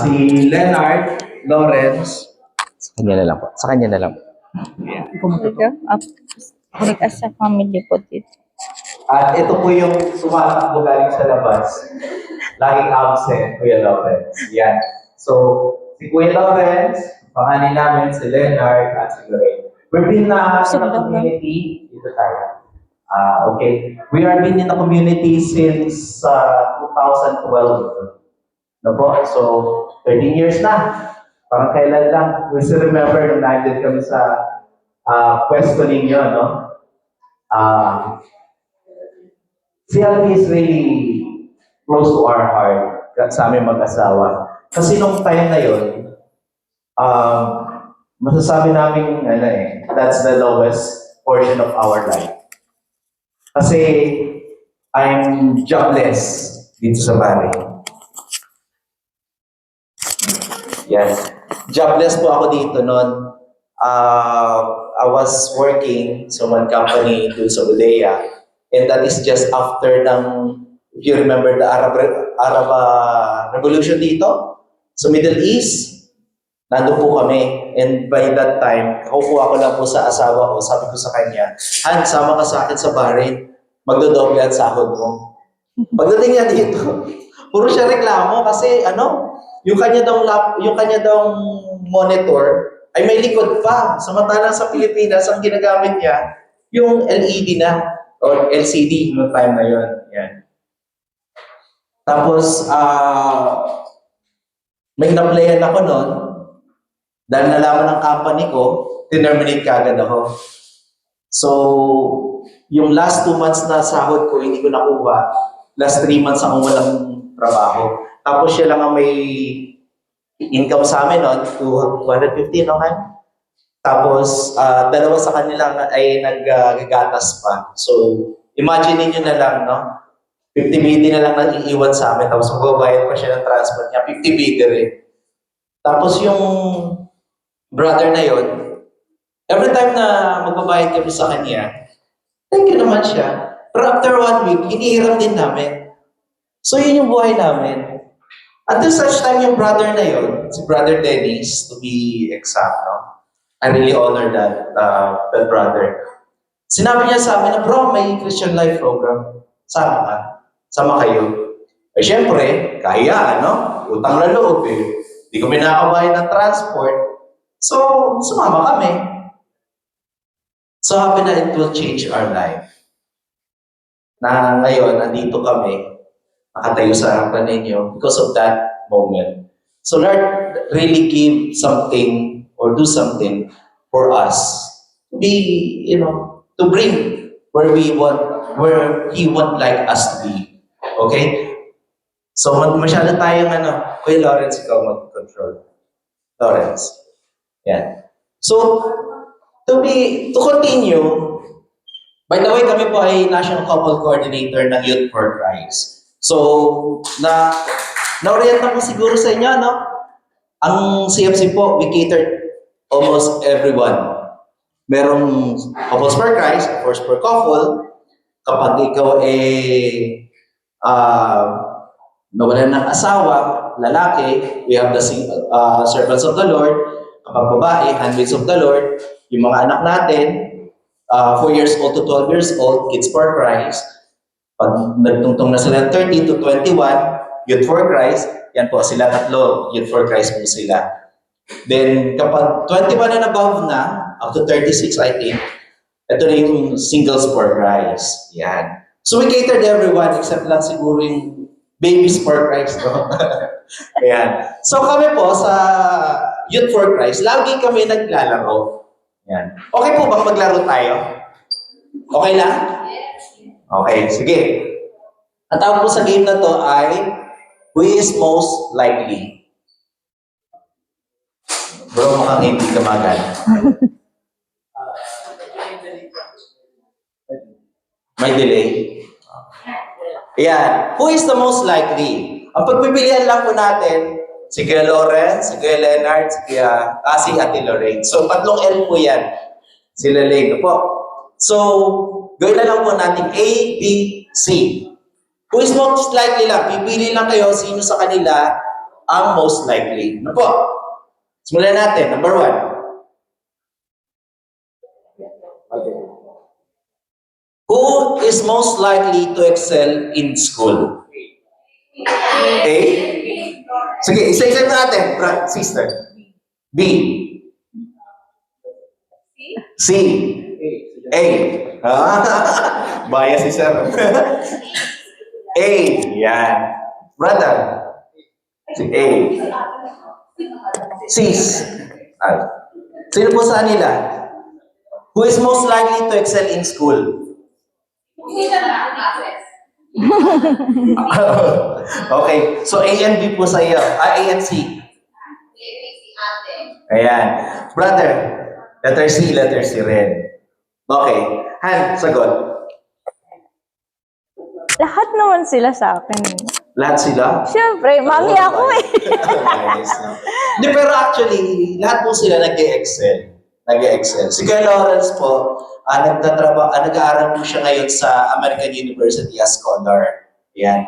Si Leonard Lawrence. Sa kanya na lang po. Sa kanya na lang po. Like as a family po dito. At ito po yung sumatakbo galing sa labas. Laging absent, Kuya Lawrence. Yan. So, si Kuya Lawrence, pangalan namin, si Leonard, at si Lorraine. We've been in a community, dito tayo. Okay. We are been in a community since 2012. No po? So, 13 years na. Parang kailan lang. We still remember nung nandun kami sa pwesto ninyo, no? Si Alvin is really close to our heart sa aming mag-asawa. Kasi nung time na yun, masasabi namin, that's the lowest portion of our life. Kasi I'm jobless dito sa Bari. Yan. Jobless po ako dito noon. I was working sa one company dun sa Udea. And that is just after ng, if you remember the Arab Revolution dito, sa Middle East, nandun po kami. And by that time, kaupo ako lang po sa asawa ko, sabi ko sa kanya, Han, sama ka sa akin sa Bahrain, magdodoble ang sahod mo. Pagdating niya dito, puro siya reklamo kasi yung kanya daw monitor ay may likod pa. Samantalang sa Pilipinas, ang ginagamit niya, yung LED na. Or LCD noong time na yun. Yan. Tapos, may na-playan ako noon. Dahil nalaman ng company ko, tinerminate kagad ako. So, yung last 2 months na sahod ko, hindi ko nakuha. Last 3 months akong walang trabaho. Tapos siya lang ang may income sa amin noon, 250, no, Han? Tapos, dalawa sa kanila ay naggagatas pa. So, imagine niyo na lang, no? 50 BD na lang nag-iiwan sa amin. Tapos, magbabayad pa siya ng transport niya. 50 BD rin. Tapos, yung brother na yon, every time na magbabayad kami sa kanya, thank you naman siya. Pero after 1 week, hinihiram din namin. So, yun yung buhay namin. Until such time, yung brother na yon, si Brother Dennis, to be exact, no? I really honor that brother. Sinabi niya sa amin na, bro, may Christian Life program. Sama ka. Sama kayo. Eh, syempre, kaya, no? Utang na loob, eh. Hindi kami nakakabayad ng transport. So, sumama kami. So, happy na it will change our life. Na ngayon, nandito kami, nakatayo sa harapan ninyo because of that moment. So, Lord, really give something or do something for us to be, to bring where He want like us to be. Okay? So, masyado tayong Kuya Lawrence, ikaw mag-control. Lawrence. Yan. So, to continue, by the way, kami po ay National Couple Coordinator ng Youth for Christ. So, na-orient na po siguro sa inyo, no? Ang CFC po, we cater almost everyone. Merong Couples for Christ, of course, per couple. Kapag ikaw nawalan ng asawa, lalaki, we have the servants of the Lord. Kapag babae, handmaids of the Lord. Yung mga anak natin, 4 years old to 12 years old, Kids for Christ. Pag nagtungtong na sila 13 to 21, Youth for Christ, yan po, sila tatlo, Youth for Christ po sila. Then, kapag 21 and above na, up to 36, I think, ito na yung Singles for Christ. Yan. So, we catered everyone except lang siguro yung Babies for Christ. No? Yan. So, kami po sa Youth for Christ, lagi kami naglalaro. Yan. Okay po bang maglaro tayo? Okay lang? Okay, sige. Ang tawag po sa game na to ay Who is most likely? Bro, mukhang hindi ka magana. May delay. Ayan. Who is the most likely? Ang pagpipilian lang po natin, si Kuya Lawrence, si Kuya Leonard, si Ate Lorraine. So, 3 L po yan. Sila Lane po. So, gawin na lang po natin A, B, C. Who is most likely lang? Pipili lang kayo sino sa kanila ang most likely? Ano po? Simulan natin. Number 1. Who is most likely to excel in school? A? Sige, isa-isa natin, sister. B. C. A. Bias si sir. A. Yan. Brother. Si A. Sis. Sino po sa nila? Who is most likely to excel in school? Okay. So A and B po sa iyo. A and C. Ayan. Brother. Letter C rin. Okay. Han, sagot. Lahat naman sila sa akin. Lahat sila? Siyempre, mami ako eh. Nice, no? Di, pero actually, lahat po sila nag-excel. Nag-excel. Si Kuya Lawrence po, nag-aaral po siya ngayon sa American University as scholar. Yan.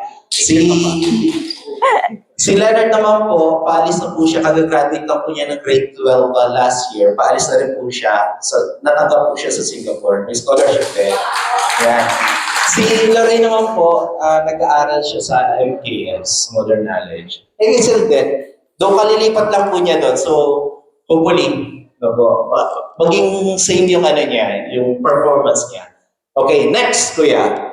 Si Leonard naman po, paalis na po siya, kagagraduate lang po niya ng grade 12 last year. Paalis na rin po siya, natanggap po siya sa Singapore. May scholarship din. Yan. Si Lorraine naman po, nag-aaral siya sa MKS, Modern Knowledge. Excel din. Doon kalilipat lang po niya doon. So, hopefully, maging same yung niya, yung performance niya. Okay, next, kuya.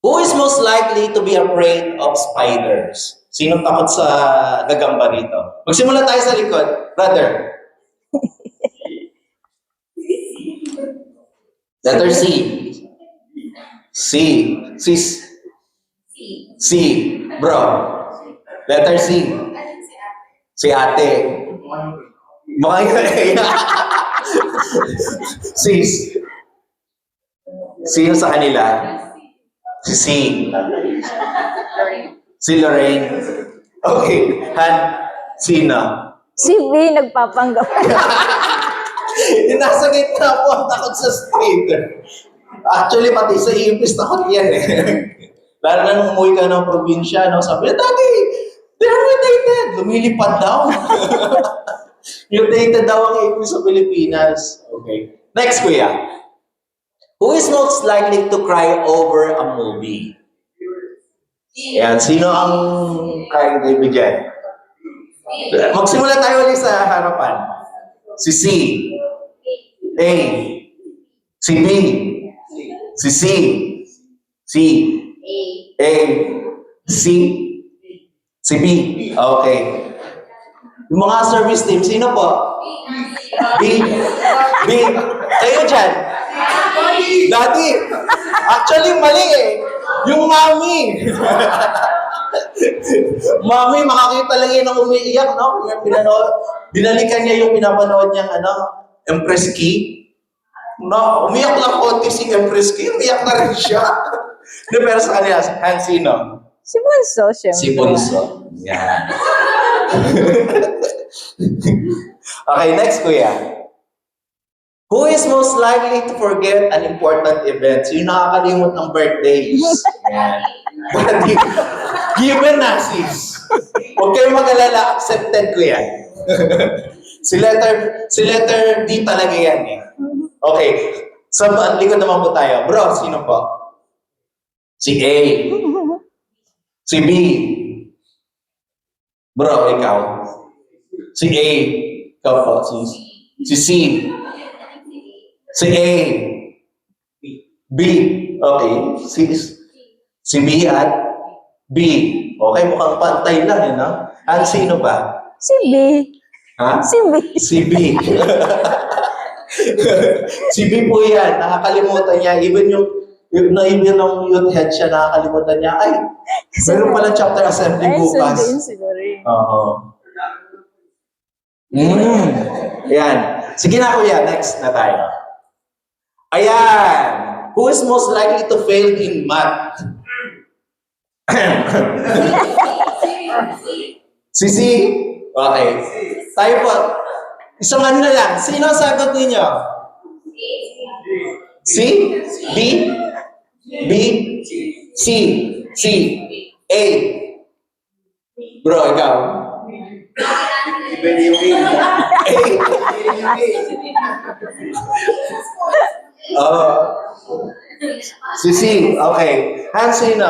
Who is most likely to be afraid of spiders? Sinong takot sa gagamba rito? Magsimula tayo sa likod. Brother. Letter C. C. Sis. C. Bro. Letter C. Si ate. Sis. Sino sa kanila? Si C. Si Lorraine. Okay. Han, sino? Si B, nagpapanggap. Nasa gitna po ang takot sa spider. Actually, pati sa ipis, takot yan eh. Lalo na nung umuwi ka ng probinsya, no? Sabi niya, Daddy, they're mutated. Lumilipad daw. Mutated daw ang ipis sa Pilipinas. Okay. Next, kuya. Who is most likely to cry over a movie? Yan. Sino ang crying baby dyan? Magsimula tayo ulit sa harapan. Si C. A. Si B. Si C. C. A. C. Si B. Okay. Yung mga service team, sino po? B. B. Kayo dyan. Daddy. Actually, mali eh. Yung mami. Mami, makakita lang yun ng umiiyak, no? Binalikan niya yung pinapanood niyang, Empress Key. No, umiyak lang konti si Empress Key, umiyak na rin siya. Pero sa kanila, sino? Si Bunso, siyempre. Si Bunso. Yan. Okay, next, kuya. Who is most likely to forget an important event? So, yung nakakalimot ng birthdays. Yan. Given na, sis. Huwag kayong mag-alala, accepted ko yan. si letter D talaga yan eh. Okay. Sa likod naman po tayo. Bro, sino po? Si A. Si B. Bro, ikaw. Si A. Ikaw po. Si C. Si A. B. Okay. Si B at B. Okay, mukhang pantay lang, eh, no? At sino ba? Si B. Ha? Si B. Si B. Si B po yan. Nakakalimutan niya. Even yung youth head siya, nakakalimutan niya. Ay, meron pala chapter assembly bukas. Oo. Yan. Sige na, kuya. Next na tayo. Ayan. Who is most likely to fail in math? Si C? Okay. Tayo po. Isang na lang. Sino ang sagot ninyo? C? B? B? C? C? A? Bro, ikaw. Oh. Sisi, okay. Hans, sino?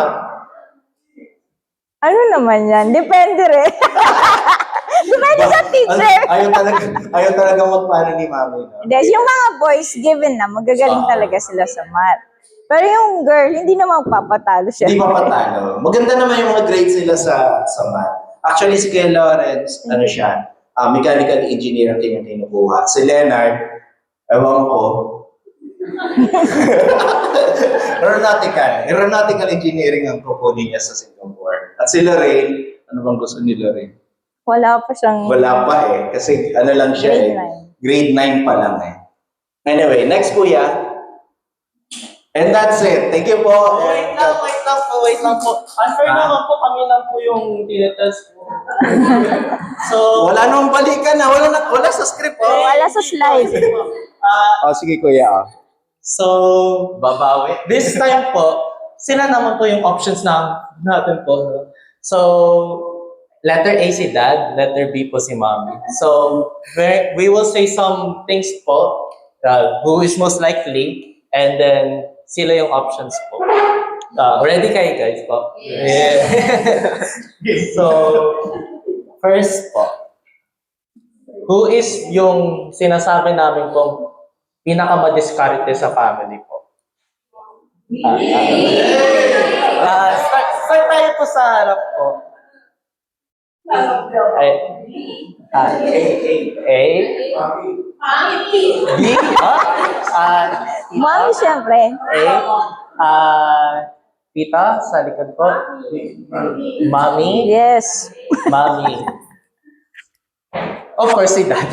Ano naman yan? Depende rin. Depende sa teacher. Ayaw talaga magpano ni mami. No? Hindi, yung mga boys, given na, magagaling talaga sila sa math. Pero yung girl, hindi naman papatalo siya. Hindi mapatalo. Maganda naman yung mga grades nila sa math. Actually, si Kuya Lawrence, ano siya, mechanical engineer ang kanyang kinukuha. Si Leonard, ewan ko, aeronautical engineering ang kukunin niya sa Singapore. At si Lorraine, ano bang gusto ni Lorraine? Wala pa siyang... Wala pa eh. Kasi ano lang siya Grade Grade 9 pa lang eh. Anyway, next kuya. And that's it. Thank you po. Wait lang po. Unfair naman po, kami lang po yung tinetest po. So, Wala nang balikan na. Wala sa script. Oh. Wala sa slide. Sige kuya. so, babawi. This time po, sila naman po yung options natin po. No? So, letter A si dad, letter B po si mommy. So, we will say some things po, who is most likely, and then sila yung options po. Ready kayo guys po? Yeah. So, first po, who is yung sinasabi namin pong pinaka-madiskarte sa family po? Start tayo po sa harap po. A. B. Mami, syempre. Tita, sa likod po. Mami. Yes. Mami. Of course, si dad.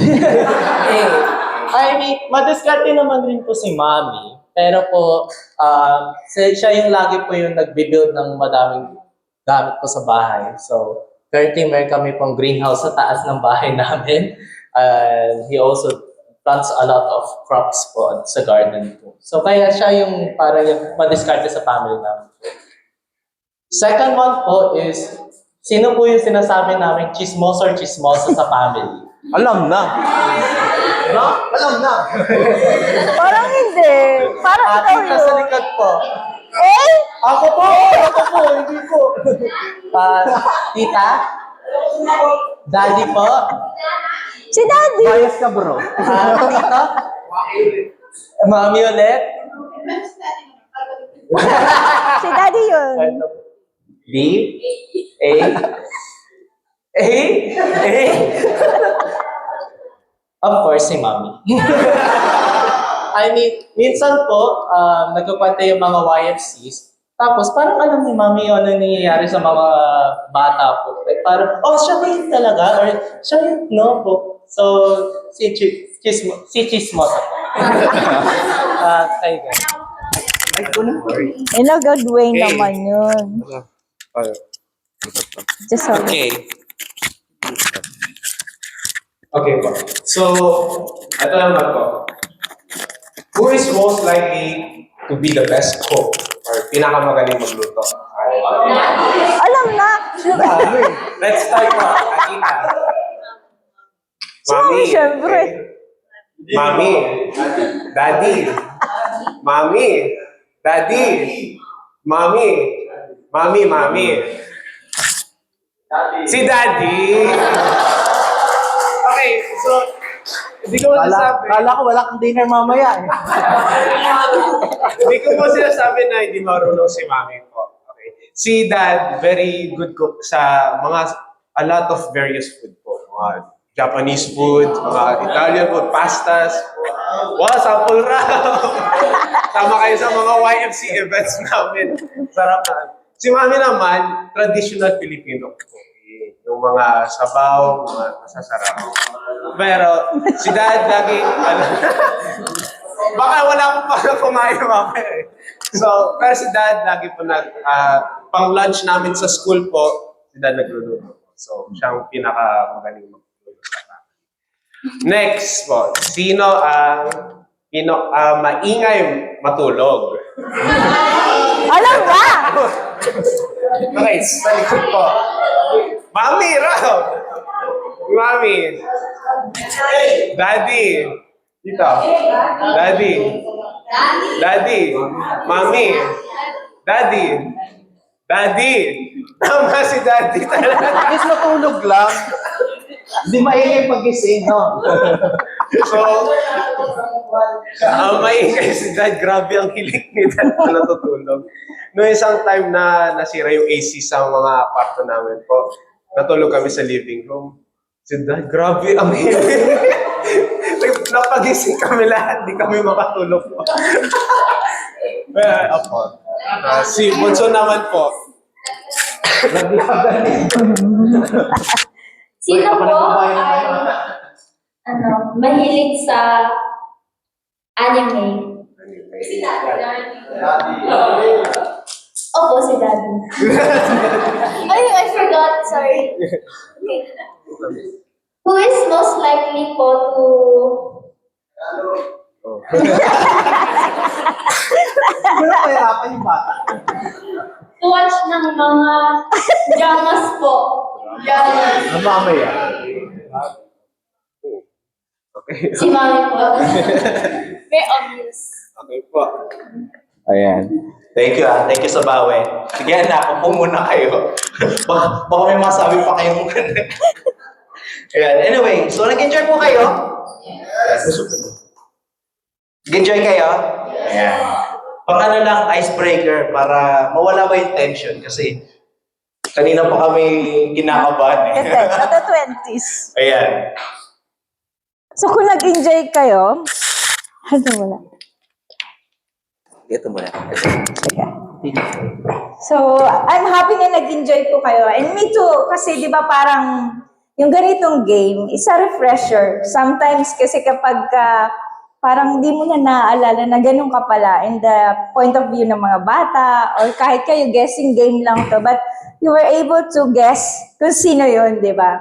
I mean, madiskarte naman rin po si mami. Pero po, siya yung lagi po yung nagbibuild ng madaming gamit po sa bahay. So, currently, meron kami pong greenhouse sa taas ng bahay namin. And he also plants a lot of crops po sa garden po. So, kaya siya yung parang yung madiskarte sa family namin. Second one po is, sino po yung sinasabi namin chismoso or chismosa sa family? Alam na. No? Alam na. Parang hindi. Parang ikaw Ating nasa yun. likod po. Eh? Ako po, hindi po. Tita? Daddy po? Si daddy. Bias ka bro. Tito? Mami ulit? Si daddy yun. B? A? A? Of course, si Mami. I mean, minsan po, nagkukwenta yung mga YFCs, tapos parang alam ni Mami yung ano nangyayari sa mga bata po. Like, parang, oh, siya ba yun talaga? Or siya yun? No po. So, si Chismosa po. Kayo guys. Ilagagway naman yun. Just sorry. Okay. Okay po. So, ito naman po. Who is most likely to be the best cook or pinakamagaling magluto? Alam na. Let's start po. Akita. Si Mami, syempre. Mami. Daddy. Mami. Daddy. Mami. Mami. Si Daddy. Okay, so, hindi ko masasabi. Kala ko wala kang dinner mamaya eh. Hindi ko po sinasabi na hindi marunong si Mami po. Okay. Si Dad, very good cook sa a lot of various food po. Mga Japanese food, mga Italian food, pastas. Wow, sample raw! Tama kayo sa mga YFC events namin. Sarap na. Si Mami naman, traditional Filipino po. Yung mga sabaw, mga masasarap. Pero si Dad lagi, baka wala akong para kumain mamaya eh. So, pero si Dad lagi po pang lunch namin sa school po, si Dad nagluluto. So, siya ang pinakamagaling magluluto sa amin. Next po, sino ang maingay matulog? Alam na. Okay, sa likod po. Mami, raw! Mami. Daddy. Dito. Daddy. Daddy. Mami. Daddy. Daddy. Tama si Daddy talaga. Is matulog lang. Hindi maingay pagising, no? So, maingay si Dad. Grabe ang hilig ni Dad na natutulog. No, isang time na nasira yung AC sa mga kwarto namin po. Natulog kami sa living room. Si Dad, grabe ang hilig. Napagising kami lahat. Di kami makatulog po. Apo. Si Bunso naman po. Sino po ay mahilig sa anime? Si Opo, si Daddy. Ay, I forgot. Sorry. Okay. Who is most likely po to Wala mahirapan yung bata. watch ng mga dramas po? Dramas. Mamaya. Okay. Si Mami po. Very obvious. Okay po. Ayan. Thank you, Thank you sa bawi. Sige, anak, upo muna kayo. Baka may masabi pa kayong Ayan. Anyway, so nag-enjoy po kayo? Yes. Nag-enjoy kayo? Ayan. Pang ano lang, icebreaker para mawala ba yung tension kasi kanina pa kami kinakabahan eh. Ito, 20s. Ayan. So kung nag-enjoy kayo, ano wala? Ito muna. So, I'm happy na nag-enjoy po kayo. And me too, kasi di ba parang yung ganitong game, it's a refresher. Sometimes kasi kapag parang di mo na naaalala na ganun ka pala in the point of view ng mga bata or kahit kayo guessing game lang to, but you were able to guess kung sino yun, di ba?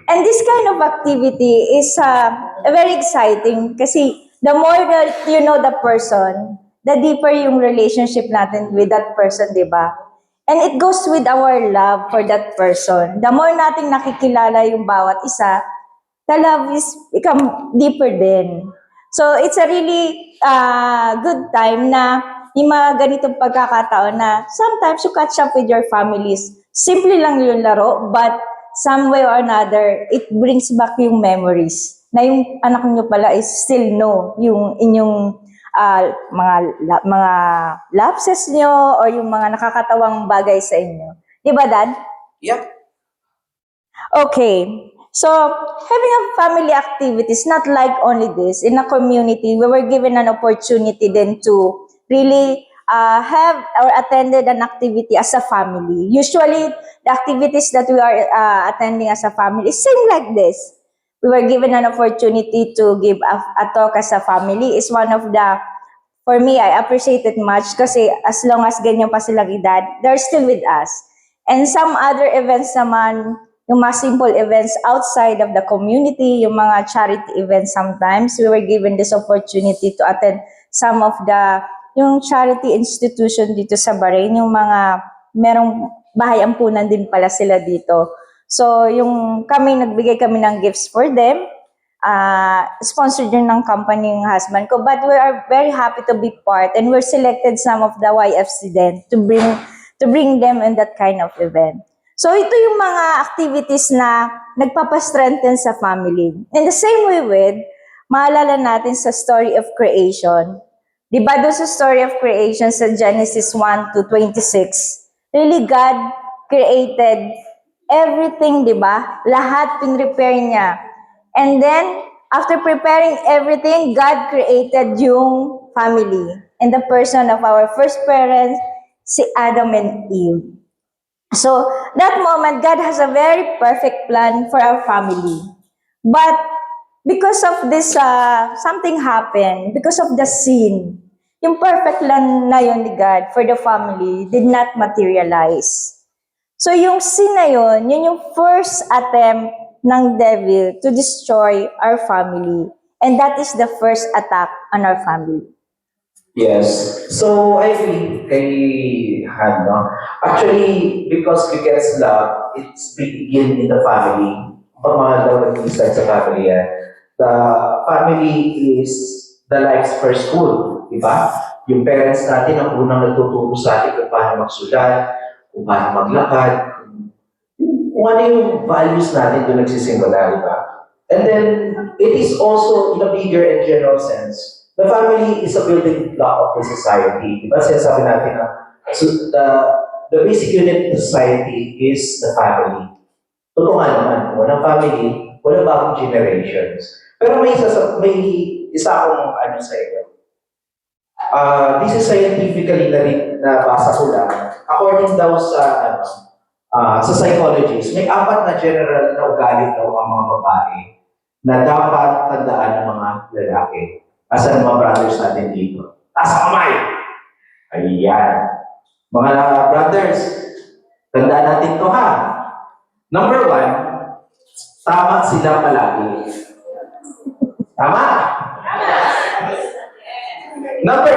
And this kind of activity is very exciting kasi the more that you know the person, the deeper yung relationship natin with that person, di ba? And it goes with our love for that person. The more nating nakikilala yung bawat isa, the love is become deeper din. So it's a really good time na yung mga ganitong pagkakataon na sometimes you catch up with your families. Simple lang yung laro, but some way or another, it brings back yung memories na yung anak nyo pala is still know yung inyong mga lapses nyo or yung mga nakakatawang bagay sa inyo. Di ba, Dad? Yeah. Okay. So, having a family activities, not like only this, in a community, we were given an opportunity then to really have or attended an activity as a family. Usually, the activities that we are attending as a family is same like this. We were given an opportunity to give a talk as a family. It's one of the, for me, I appreciate it much kasi as long as ganyan pa silang edad, they're still with us. And some other events naman, yung mga simple events outside of the community, yung mga charity events sometimes, we were given this opportunity to attend some of the, yung charity institution dito sa Bahrain, yung mga, merong bahay ampunan din pala sila dito. So, yung nagbigay kami ng gifts for them, sponsored yun ng company yung husband ko, but we are very happy to be part, and we're selected some of the YFC then to bring them in that kind of event. So, ito yung mga activities na nagpapastrengthen sa family. In the same way with, maalala natin sa story of creation. Di ba doon sa story of creation sa Genesis 1 to 26, really God created everything, di ba? Lahat pinrepare niya. And then, after preparing everything, God created yung family in the person of our first parents, si Adam and Eve. So, that moment, God has a very perfect plan for our family. But, because of this, something happened, because of the sin, yung perfect plan na yun ni God for the family did not materialize. So, yung sin na yun yung first attempt ng devil to destroy our family. And that is the first attack on our family. Yes. So, I agree kay Han, no? Actually, because we get love, it's begin in the family. Pagmahal daw nag-start sa family yan. The family is the life's first school, di ba? Yung parents natin ang unang nagtuturo sa atin kung paano magsulat, kung paano maglakad, kung ano yung values natin doon nagsisimula, di ba? And then, it is also in a bigger and general sense. The family is a building block of the society. Di ba sinasabi natin na so the basic unit of society is the family. Totoo nga naman, kung walang family, walang bagong generations. Pero may isa akong ano sa inyo. This is scientifically nabasa ko lang. According daw sa sa psychologists, may 4 na general na ugali daw ang mga babae na dapat tandaan ng mga lalaki. Asan mga brothers natin dito? Taas ang kamay! Ayan. Mga brothers, tandaan natin to ha. Number 1, tama sila palagi. Tama? Number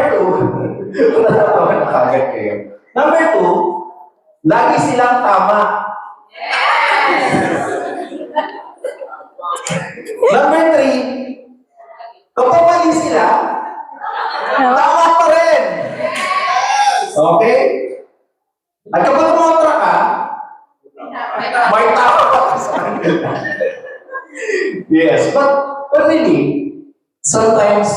2, natatawa na kagad kayo. Number 2, lagi silang tama. Number 3, kapag mali sila, tama pa rin. Okay? At kapag kumontra ka, may tama pa sa kanila. Yes, but really, sometimes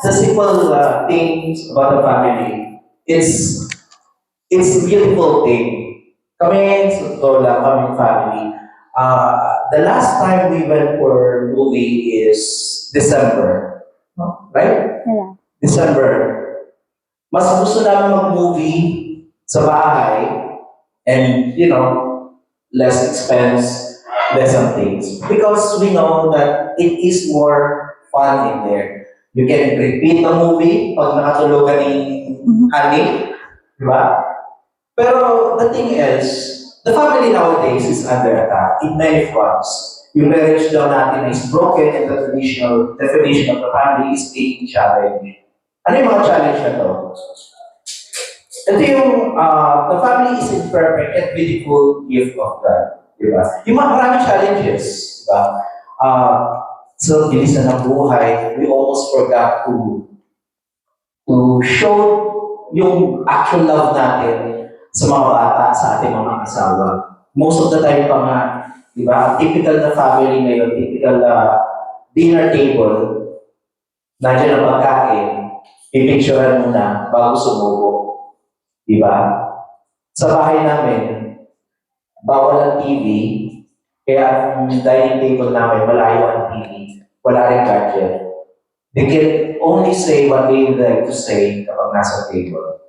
the simple things about the family, it's a beautiful thing. Kami, Lola, kami family, the last time we went for movie is December. No? Right? Yeah. December. Mas gusto namin mag-movie sa bahay and, you know, less expense, less some things. Because we know that it is more fun in there. You can repeat the movie pag nakatulog ka ni Annie, di ba? Pero the thing is, the family nowadays is under attack in many fronts. Yung marriage daw natin is broken and the traditional definition of the family is being challenged. Ano yung mga challenge na to? Ito yung, the family is imperfect and beautiful gift of God. Di ba? Yung mga maraming challenges. Di ba? So, bilis na ng buhay, we almost forgot to show yung actual love natin sa mga bata, sa ating mga asawa. Most of the time pa nga, di ba? Typical na family ngayon, typical na dinner table, nandiyan ang pagkain, pipicturean muna bago sumubo. Di ba? Sa bahay namin, bawal ang TV, kaya ang dining table namin, malayo ang TV. Wala rin gadget. They can only say what they like to say kapag nasa table.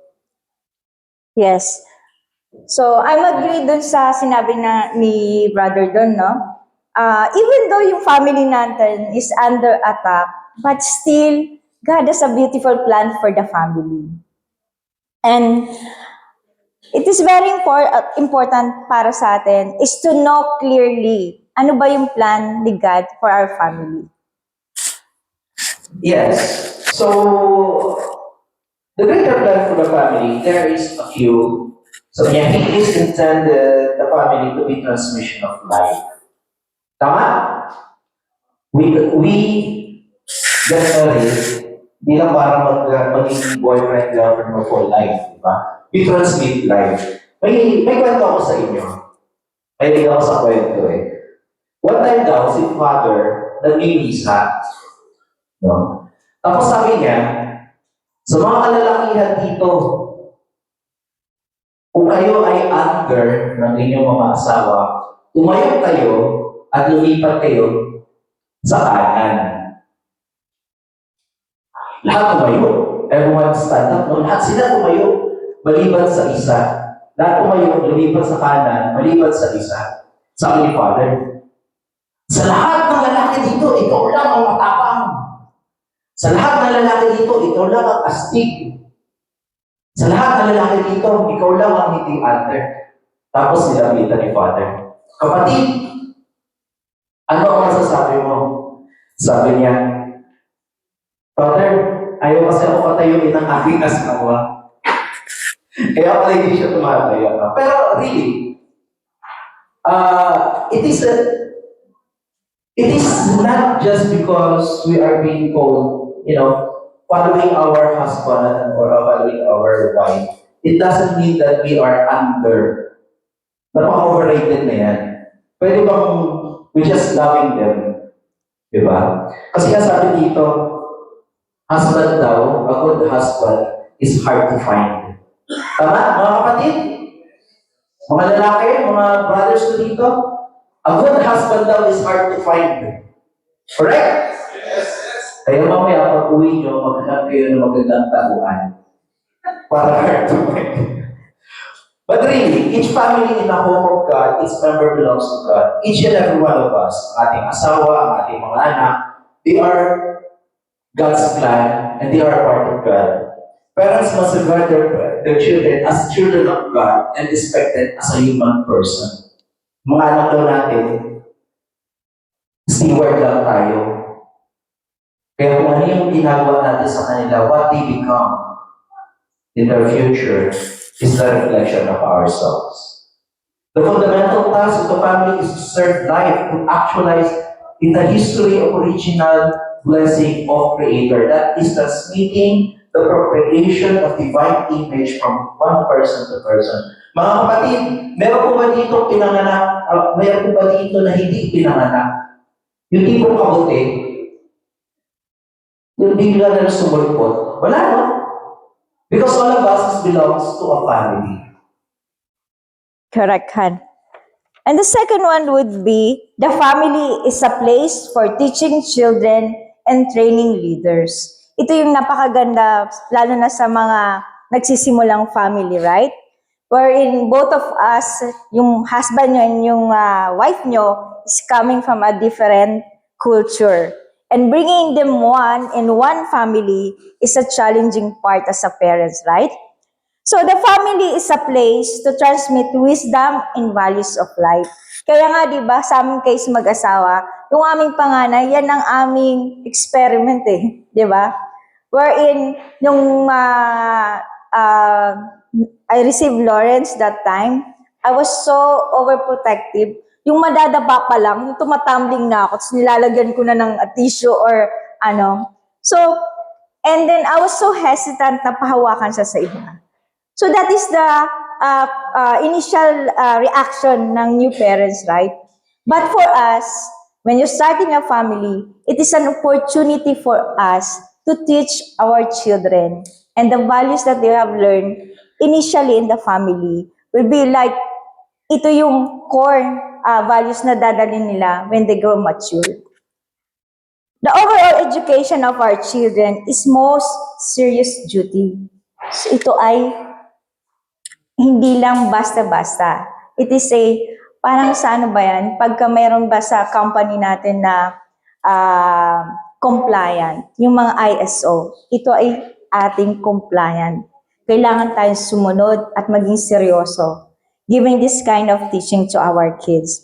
Yes. So, I'm agree dun sa sinabi na ni brother dun, no? Even though yung family natin is under attack, but still, God has a beautiful plan for the family. And it is very important para sa atin is to know clearly ano ba yung plan ni God for our family. Yes. So, the greater plan for the family, there is a few. So, yeah, He is intended the family to be transmission of life. Tama? We get married, di lang para maging boyfriend, girlfriend mo for life, di ba? We transmit life. May kwento ako sa inyo. May ako sa kwento eh. One time daw, si father, nag-iisa. No? Tapos sabi niya, sa mga kalalakihan dito, kung kayo ay under ng inyong mga asawa, tumayo kayo at lumipat kayo sa kanan. Lahat tumayo. Everyone stand up. No? Lahat sila tumayo. Maliban sa isa. Lahat tumayo, lumipat sa kanan, maliban sa isa. Sabi ni Father, sa lahat ng lalaki dito, ikaw lang ang matapang. Sa lahat ng lalaki dito, ikaw lang ang astig. Sa lahat ng lalaki dito, ikaw lang ang hindi under. Tapos nilapitan ni Father, kapatid, ano ang masasabi mo? Sabi niya, Father, Ayaw kasi ako patayuin ng aking asawa. Kaya pala hindi siya tumataya. Pero really, it is not just because we are being called, following our husband or following our wife. It doesn't mean that we are under. Napaka-overrated na yan. Pwede bang we just loving them? Diba? Kasi nga sabi dito, husband daw, a good husband is hard to find. Tama, mga kapatid? Mga lalaki, mga brothers ko dito, a good husband daw is hard to find. Correct? Yes. Kaya mamaya pag uwi nyo, maghanap kayo ng magandang taguan. Para hard to find. But really, each family in the home of God, each member belongs to God. Each and every one of us, ang ating asawa, ang ating mga anak, they are God's plan and they are a part of God. Parents must regard their children as children of God and respected as a human person. Mga anak daw natin, steward lang tayo. Kaya kung ano yung ginagawa natin sa kanila, what they become in their future is the reflection of ourselves. The fundamental task of the family is to serve life, to actualize in the history of original blessing of Creator. That is transmitting the procreation of divine image from one person to person. Mga kapatid, meron po ba dito pinanganak, meron po ba dito na hindi pinanganak? Yung tipong kabuti, yung bigla na sumulpot. Wala, no? Because all of us belongs to a family. Correct, Han. And the second one would be, the family is a place for teaching children and training leaders. Ito yung napakaganda, lalo na sa mga nagsisimulang family, right? Wherein both of us, yung husband nyo and yung wife nyo, is coming from a different culture. And bringing them one in one family is a challenging part as a parents, right? So the family is a place to transmit wisdom and values of life. Kaya nga, di ba, sa aming case mag-asawa, yung aming panganay, yan ang aming experiment di ba? Wherein, yung I received Lawrence that time, I was so overprotective. Yung madadaba pa lang, yung tumatumbling na ako, tapos nilalagyan ko na ng tissue or ano. So, and then I was so hesitant na pahawakan siya sa iba. So that is the initial reaction ng new parents, right? But for us, when you're starting a family, it is an opportunity for us to teach our children. And the values that they have learned initially in the family will be like, ito yung core values na dadalhin nila when they grow mature. The overall education of our children is most serious duty. So ito ay hindi lang basta-basta. It is parang sa ano ba yan, pagka mayroon ba sa company natin na compliant, yung mga ISO, ito ay ating compliant. Kailangan tayong sumunod at maging seryoso, giving this kind of teaching to our kids.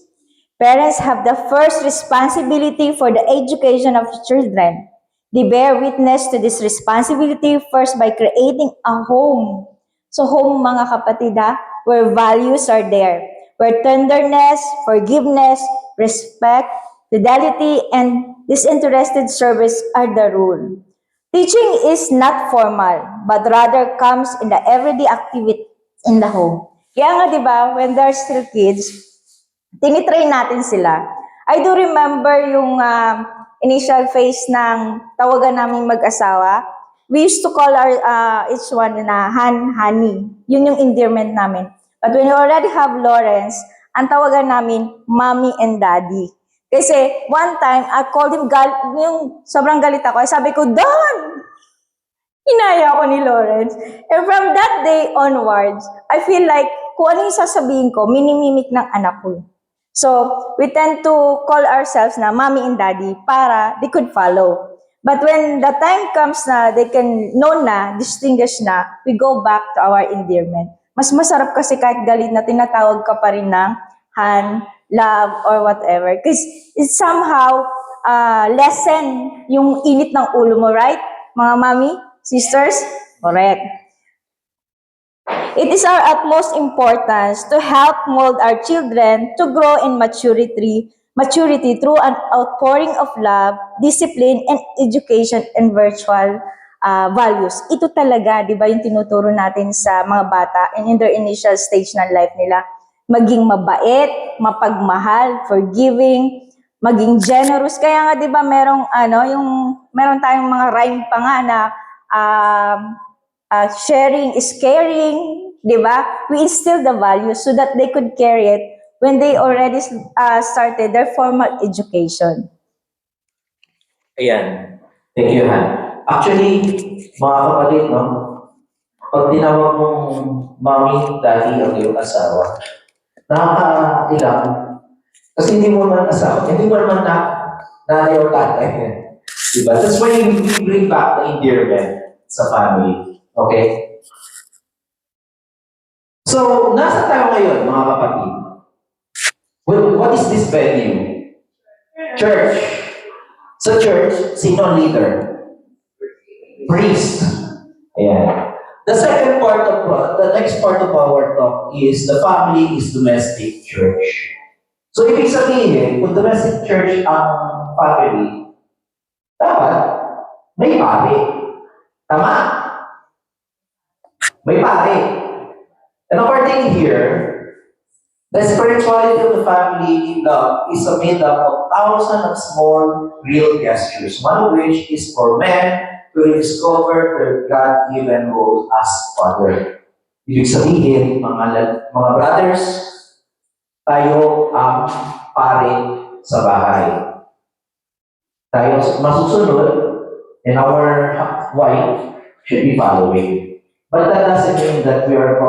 Parents have the first responsibility for the education of children. They bear witness to this responsibility first by creating a home. So home, mga kapatid, where values are there, where tenderness, forgiveness, respect, fidelity, and disinterested service are the rule. Teaching is not formal, but rather comes in the everyday activity in the home. Kaya nga, di ba, when they're still kids, tinitrain natin sila. I do remember yung initial phase ng tawagan naming mag-asawa. We used to call our each one na honey. Yun yung endearment namin. But when you already have Lawrence, ang tawagan namin, mommy and daddy. Kasi one time, I called him, yung sobrang galit ako, sabi ko, Don! Hinaya ako ni Lawrence. And from that day onwards, I feel like kung ano yung sasabihin ko, minimimik ng anak ko. So, we tend to call ourselves na mommy and daddy para they could follow. But when the time comes na they can know na, distinguish na, we go back to our endearment. Mas masarap kasi kahit galit na tinatawag ka pa rin ng Han, love, or whatever. Because it somehow lessen yung init ng ulo mo, right? Mga mami, Sisters? Correct. It is our utmost importance to help mold our children to grow in maturity through an outpouring of love, discipline, and education and virtual values. Ito talaga, di ba, yung tinuturo natin sa mga bata and in their initial stage ng life nila. Maging mabait, mapagmahal, forgiving, maging generous. Kaya nga, di ba, meron tayong mga rhyme pa nga na sharing is caring, di ba? We instill the values so that they could carry it when they already started their formal education. Ayan. Thank you, Han. Actually, mga kapatid, no? Pag tinawag mong mommy, daddy, ang iyong asawa, nakakailang. Kasi hindi mo naman asawa, hindi mo naman nanay o tatay. Diba? That's why we bring back the endearment sa family. Okay? So, nasa tayo ngayon, mga kapatid? Well, what is this venue? Church. Sa church, sino ang leader? Priest. Ayan. The next part of our talk is the family is domestic church. So, ibig sabihin, kung domestic church ang family, dapat may pare. Tama? May pare. And according here, the spirituality of the family love is made up of thousands of small real gestures, one of which is for men to rediscover their God-given role as father. Ibig sabihin, mga brothers, tayo ang pare sa bahay. Tayo masusunod, and our wife should be following. But that doesn't mean that we are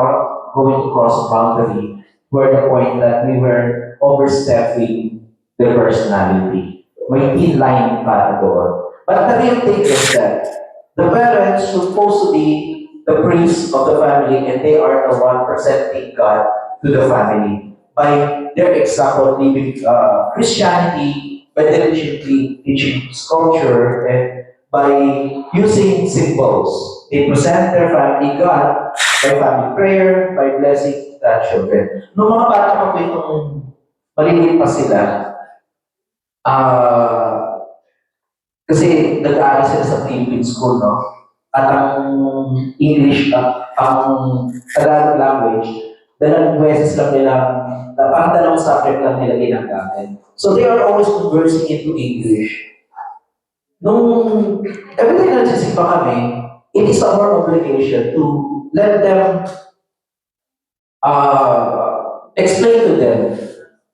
going to cross a boundary where the point that we were overstepping the personality. May thin line para doon. But the real thing is that the parents are supposed to be the priests of the family, and they are the one presenting God to the family by their example of living Christianity, by diligently teaching sculpture, and by using symbols. They present their family God by family prayer, by blessing the children. Noong mga bata pa po itong maliliit pa sila, kasi nag-aaral sila sa Philippine school, no? At ang English, ang Tagalog language, dalawang beses lang nila, parang dalawang subject lang nila ginagamit. So they are always conversing into English. Nung every time na nagsisimba kami, it is our obligation to let them explain to them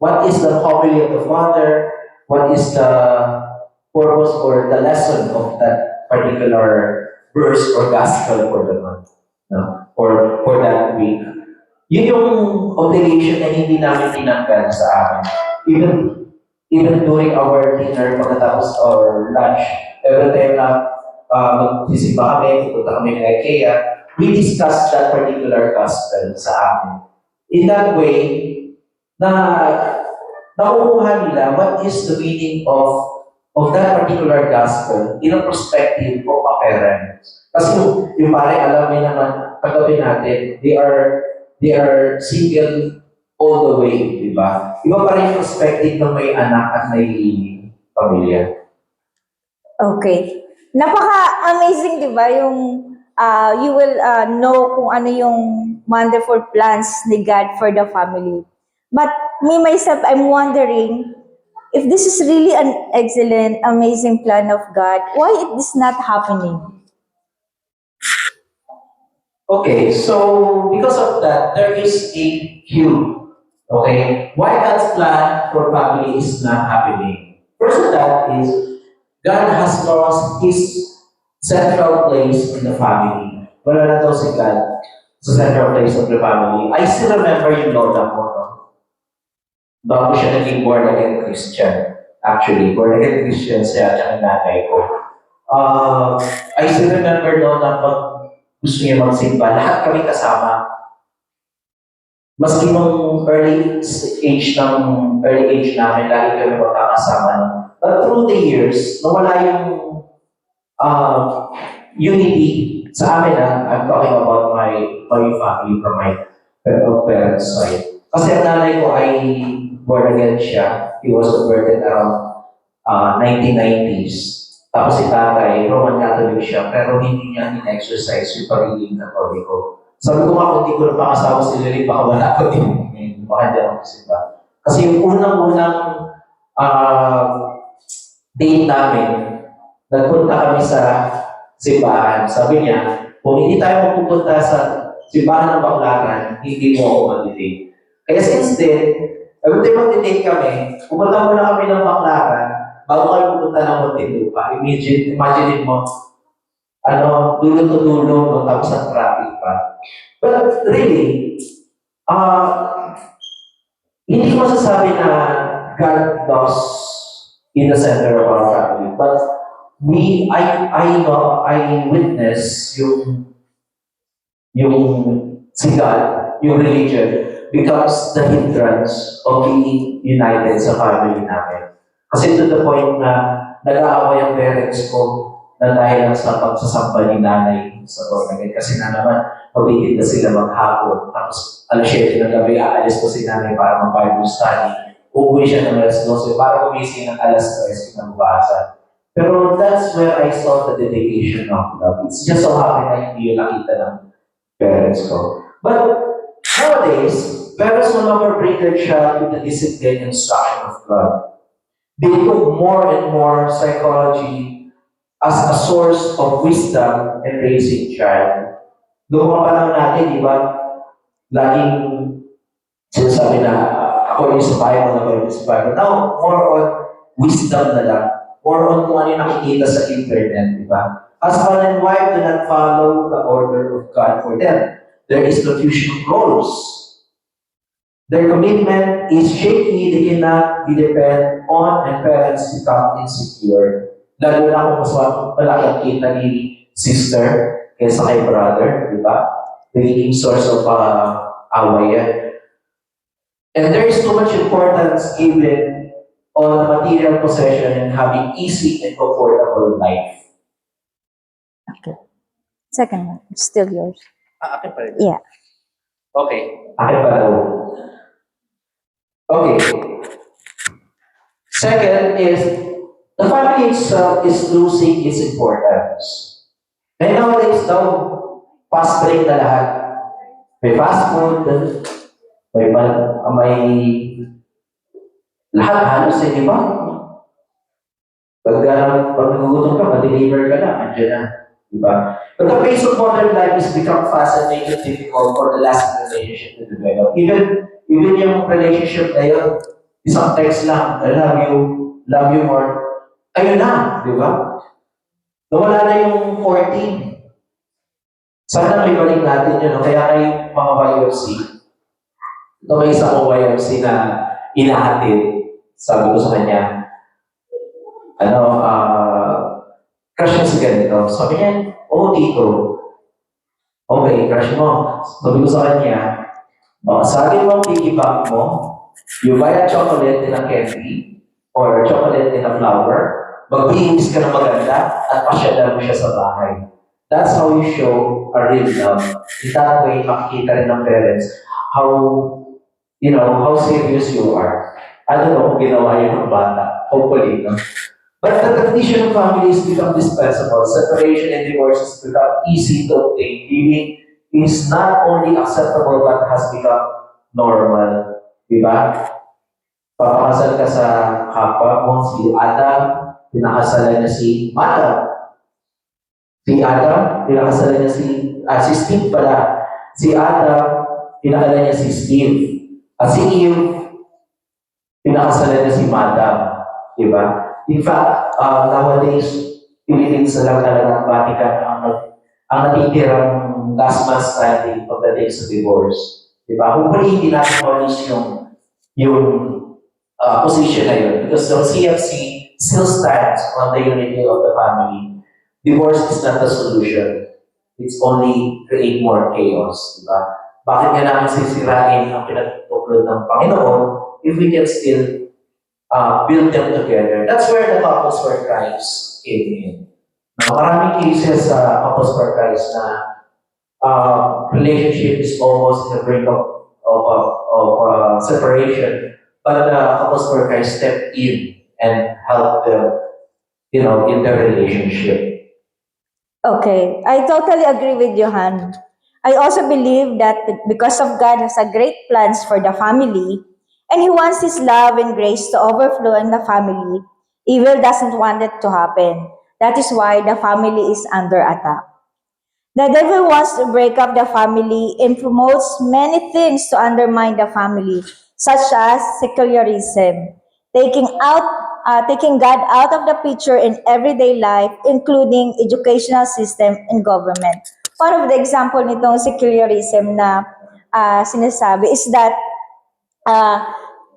what is the homily of the Father, what is the purpose or the lesson of that particular verse or gospel for the month, no? Or for that week. Yun yung obligation na hindi namin tinanggal sa amin. Even during our dinner, pagkatapos or lunch, every time na magsisimba kami, pupunta kami ng IKEA, we discuss that particular gospel sa amin. In that way, nakukuha nila what is the meaning of that particular gospel in a perspective of a parent. Kasi yung pare, alam mo naman, kagabi natin, they are single all the way, di ba? Iba pa rin yung perspective ng may anak at may pamilya. Okay. Napaka-amazing, di ba? Yung you will know kung ano yung wonderful plans ni God for the family. But me, myself, I'm wondering, if this is really an excellent, amazing plan of God, why it is not happening? Okay, so because of that, there is a cue. Okay, why God's plan for family is not happening? First of that is, God has lost His central place in the family. Wala na daw si God sa central place of the family. I still remember yung lola ko, no? Bago siya naging born again Christian. Actually, born again Christian siya at ang nanay ko. I still remember no na pag gusto niya magsimba, lahat kami kasama. Maski nung early age namin, lagi kami magkakasama. But through the years, nawala unity sa amin, I'm talking about my family from my parents side. Kasi ang nanay ko ay born again siya. He was converted around 1990s. Tapos si tatay, Roman Catholic siya, pero hindi niya in-exercise yung pagiging Katoliko. Sabi ko nga, kung hindi ko na pangasawa si Lily, baka wala ko din. Baka hindi ako magsimba. Kasi yung unang-unang date namin, nagpunta kami sa simbahan. Sabi niya, kung hindi tayo magpupunta sa simbahan ng Baclaran, hindi mo ako mag-date. Kaya since then, every time mag-date kami, pumunta muna kami ng Baclaran, bago kayo pupunta ng Muntinlupa. Imagine mo, dulo to dulo, no, tapos ang traffic pa. But really, hindi ko masasabi na God does in the center of our family. But I witness yung si God, yung religion, becomes the hindrance of being united sa family namin. Kasi to the point na nag-aaway ang parents ko na dahil lang sa pagsasamba ni nanay sa tournament. Kasi na naman, pabigit na sila maghapon. Tapos, alas 7 ng gabi, aalis ko si nanay para mag-Bible study. Uuwi siya ng alas 12 para gumising ng alas 3 kinabasa. Pero that's where I saw the dedication of love. It's just so happy na hindi yun nakita ng parents ko. But nowadays, parents no longer bring their child to the discipline and instruction of God. They took more and more psychology as a source of wisdom in raising child. Noong mga panahon natin, di ba, laging sinasabi na ako yung sa Bible, ako yung sa Bible. Now, more on wisdom na lang. More on kung ano yung nakikita sa internet, di ba? Husband and wife do not follow the order of God for them. There is confusion of roles. Their commitment is shaky, they cannot be dependent on, and parents become insecure. Lalo na kung mas malaki ang kita ni sister kaysa kay brother, di ba? Nagiging source of away yan. And there is too much importance given on material possession and having easy and comfortable life. Okay. Second one, it's still yours. Akin pa rin. Yeah. Okay. Akin pa daw. Okay. Second is, the family itself is losing its importance. And nowadays daw, fast break na lahat. May fast food, may lahat halos eh, di ba? Pag nagugutom ka, ma-deliver ka na, andyan na. Di ba? But the pace of modern life has become fast and make it difficult for the lasting relationship to develop. Even yung relationship na yun, isang text lang, I love you more. Ayun na, di ba? Nawala na yung 14. Sana may balik natin yun. No? Kaya kayo mga YFC, may isa kong YFC na inahatid. Sabi ko sa kanya, crush niya si ganito. Sabi niya, dito. Okay, crush mo. Sabi ko sa kanya, sakit mo ang piggyback mo, you buy a chocolate in a candy, or a chocolate in a flower, magbihis ka ng maganda, at pasyalan mo siya sa bahay. That's how you show a real love. In that way, makikita rin ng parents how serious you are. I don't know kung ginawa yun ng bata. Hopefully, no? But the tradition of families become dispensable. Separation and divorces become easy to obtain. Living is not only acceptable but has become normal. Diba? Papakasal ka sa kapwa mo, si Adam, pinakasalan niya si Madam. Si Adam, pinakasalan niya si Steve pala. Si Adam, pinakasalan niya si Steve. At si Eve, pinakasalan niya si Madam. Diba? In fact, nowadays, Philippines na lang talaga ang Vatican ang natitirang last man standing pagdating sa divorce. Diba? Hopefully, hindi natin polish yung position na yun. Because the CFC still stands on the unity of the family. Divorce is not the solution. It's only create more chaos. Diba? Bakit nga namin sisirain ang pinagtuklod ng Panginoon if we can still build them together? That's where the couples for Christ came in. Maraming cases sa couples for Christ na relationship is almost in the brink of separation, but couples for Christ step in and help them, in their relationship. Okay, I totally agree with you, Han. I also believe that because of God has a great plans for the family, and He wants His love and grace to overflow in the family, evil doesn't want it to happen. That is why the family is under attack. The devil wants to break up the family and promotes many things to undermine the family, such as secularism, taking God out of the picture in everyday life, including educational system and government. One of the example nitong secularism na sinasabi is that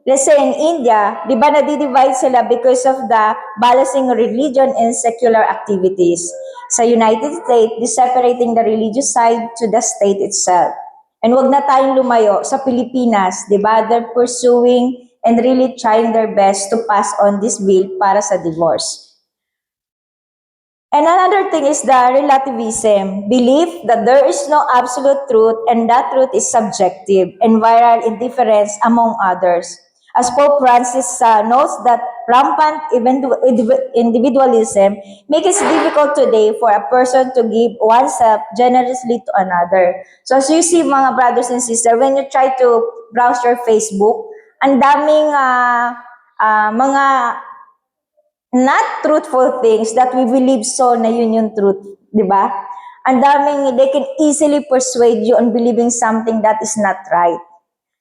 let's say in India, di ba nadi-divide sila because of the balancing religion and secular activities. Sa United States, separating the religious side to the state itself. And wag na tayong lumayo sa Pilipinas, di ba? They're pursuing and really trying their best to pass on this bill para sa divorce. And another thing is the relativism, belief that there is no absolute truth and that truth is subjective and viral indifference among others. As Pope Francis notes that rampant individualism makes it difficult today for a person to give oneself generously to another. So as you see mga brothers and sisters, when you try to browse your Facebook, ang daming mga not truthful things that we believe so na yun yung truth, di ba? Ang daming, they can easily persuade you on believing something that is not right.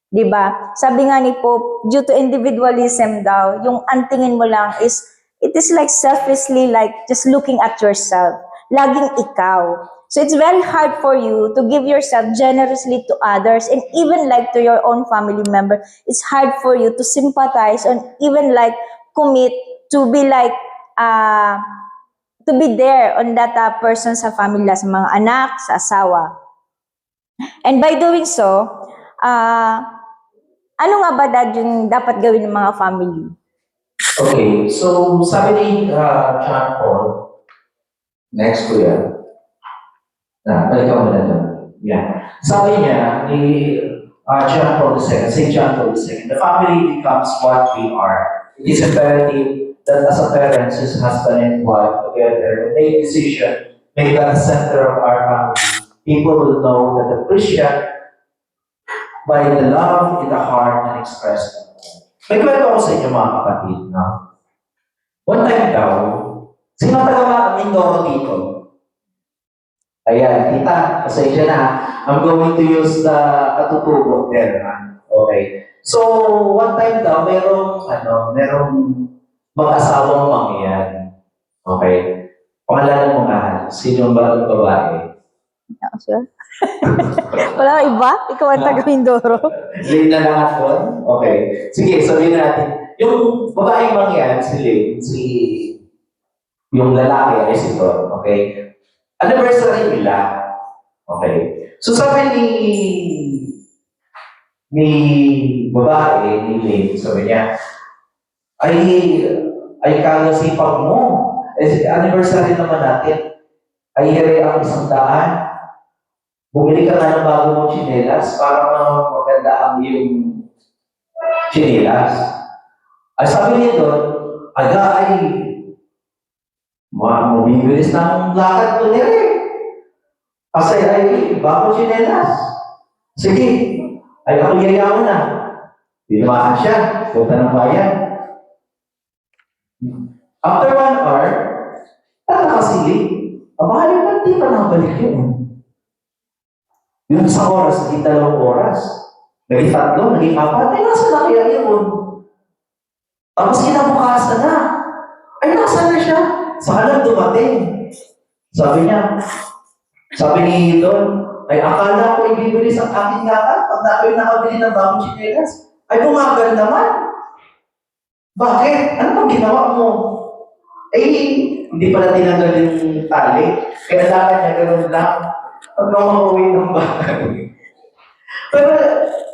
Di ba? Sabi nga ni Pope, due to individualism daw, yung antingin mo lang is, it is like selfishly like just looking at yourself. Laging ikaw. So it's very hard for you to give yourself generously to others and even like to your own family member. It's hard for you to sympathize and even like commit to be like, to be there on that person sa family, sa mga anak, sa asawa. And by doing so, ano nga ba dad yung dapat gawin ng mga family? Okay, so sabi ni John Paul, next ko yan. Balikan mo na doon. Yeah. Sabi niya ni John Paul II, St. John Paul II, the family becomes what we are. It is imperative that as a parent, as husband and wife together, make decision, make that the center of our family. People will know that the Christian, by the love in the heart and expressed. May kwento ko sa inyo mga kapatid, no? One time daw, sino taga Mindoro dito? Ayan, tita, pasensya na. I'm going to use the katutubo there. Okay. So, one time daw, merong mag-asawang mangyan. Okay. Pangalanan mo nga, sino ba ang babae? Sure. Wala iba? Ikaw ang taga Mindoro? Lane na lang ako? Okay. Sige, sabihin natin. Yung babaeng mangyan, si Lane, yung lalaki ay si Don. Okay. Anniversary nila. Okay. So sabi ni babae, ni Lane, sabi niya, ay kagasipag mo. Anniversary naman natin. Ay hiri ang 100. Bumili ka nga ng bago mong tsinelas para maganda ang iyong tsinelas. Ay sabi niya doon, mabibilis ng lakad ko niya eh. Kasi ay bago tsinelas. Sige, ay ako yayaman na. Binamaan siya, punta ng bayan. After 1 hour, nakakasili. Abahali pa, di pa nakabalik yun. Yung isang oras, naging 2 oras. Naging 3, naging 4. Ay, nasa na kaya yun? Tapos kinabukasan na. Ay, nasa na siya? Saka lang dumating. Sabi ni Don, ay akala ko ibibilis ang aking lakad pag na ako'y nakabili ng bagong tsinelas. Ay, bumagal naman. Bakit? Ano bang ginawa mo? Hindi pala tinanggal yung tali. Kaya lakad niya gano'n lang. Pag makauwi ng bahay. Pero,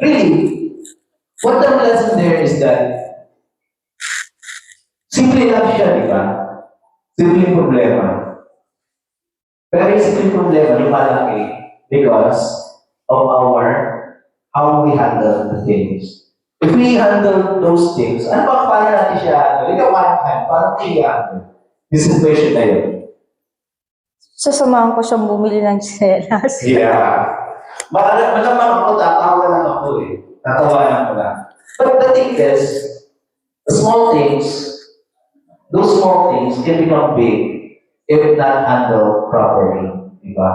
really, what the lesson there is that simple lang siya, di ba? Simple yung problema. Pero isipin yung problema, lumalaki because of how we handle the things. If we handle those things, ano ba paano natin siya handle? Ikaw, paano tayo handle? This situation na yun. Sasamahan ko siyang bumili ng tsinelas. Yeah. Malamang ako, tatawa lang ako eh. Tatawa lang ko lang. But the thing is, the small things, those small things can become big if not handled properly. Diba?